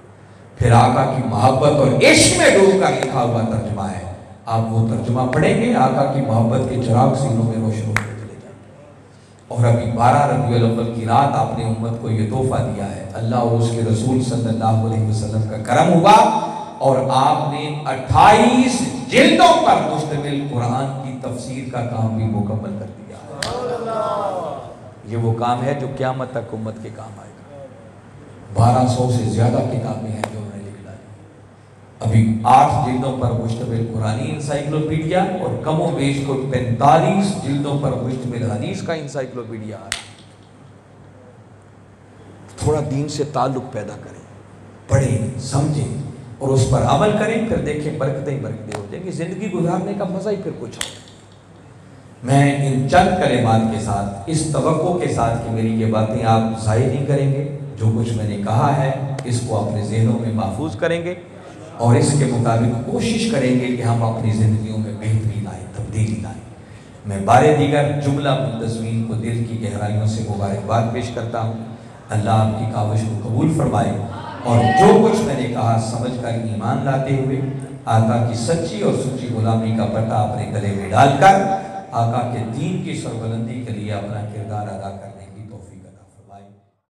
پھر آقا کی محبت اور عشق میں ڈوب کر لکھا ہوا ترجمہ ہے، آپ وہ ترجمہ پڑھیں گے، آقا کی محبت کے چراغ سینوں میں روشن ہوتے چلے جائیں گے۔ اور ابھی 12 ربیع الاول کی رات آپ نے امت کو یہ تحفہ دیا ہے، اللہ اور اس کے رسول صلی اللہ علیہ وسلم کا کرم ہوا اور آپ نے 28 جلدوں پر مشتمل قرآن کی تفسیر کا کام بھی مکمل کر دیا۔ یہ وہ کام ہے جو قیامت تک امت کے کام آئے گا۔ 1200 سے زیادہ کتابیں ہیں جو انہوں نے لکھ لائی، ابھی 8 جلدوں پر مشتمل قرآنی انسائیکلوپیڈیا اور کم و بیش کو 45 جلدوں پر مشتمل حدیث کا انسائیکلوپیڈیا ہے۔ تھوڑا دین سے تعلق پیدا کریں، پڑھیں، سمجھیں اور اس پر عمل کریں، پھر دیکھیں برکتیں برکتیں ہو جائیں گی، زندگی گزارنے کا مزہ ہی پھر کچھ ہو۔ میں ان چند کلمات کے ساتھ، اس توقع کے ساتھ کہ میری یہ باتیں آپ ضائع نہیں کریں گے، جو کچھ میں نے کہا ہے اس کو اپنے ذہنوں میں محفوظ کریں گے اور اس کے مطابق کوشش کریں گے کہ ہم اپنی زندگیوں میں بہتری لائیں، تبدیلی لائیں۔ میں بارے دیگر جملہ منتظمین کو دل کی گہرائیوں سے مبارکباد پیش کرتا ہوں، اللہ آپ کی کاوش کو قبول فرمائے اور جو کچھ میں نے کہا سمجھ کر ایمان لاتے ہوئے آقا کی سچی اور سچی غلامی کا پٹا اپنے گلے میں ڈال کر آقا کے دین کی سربلندی کے لیے اپنا کردار ادا کرنے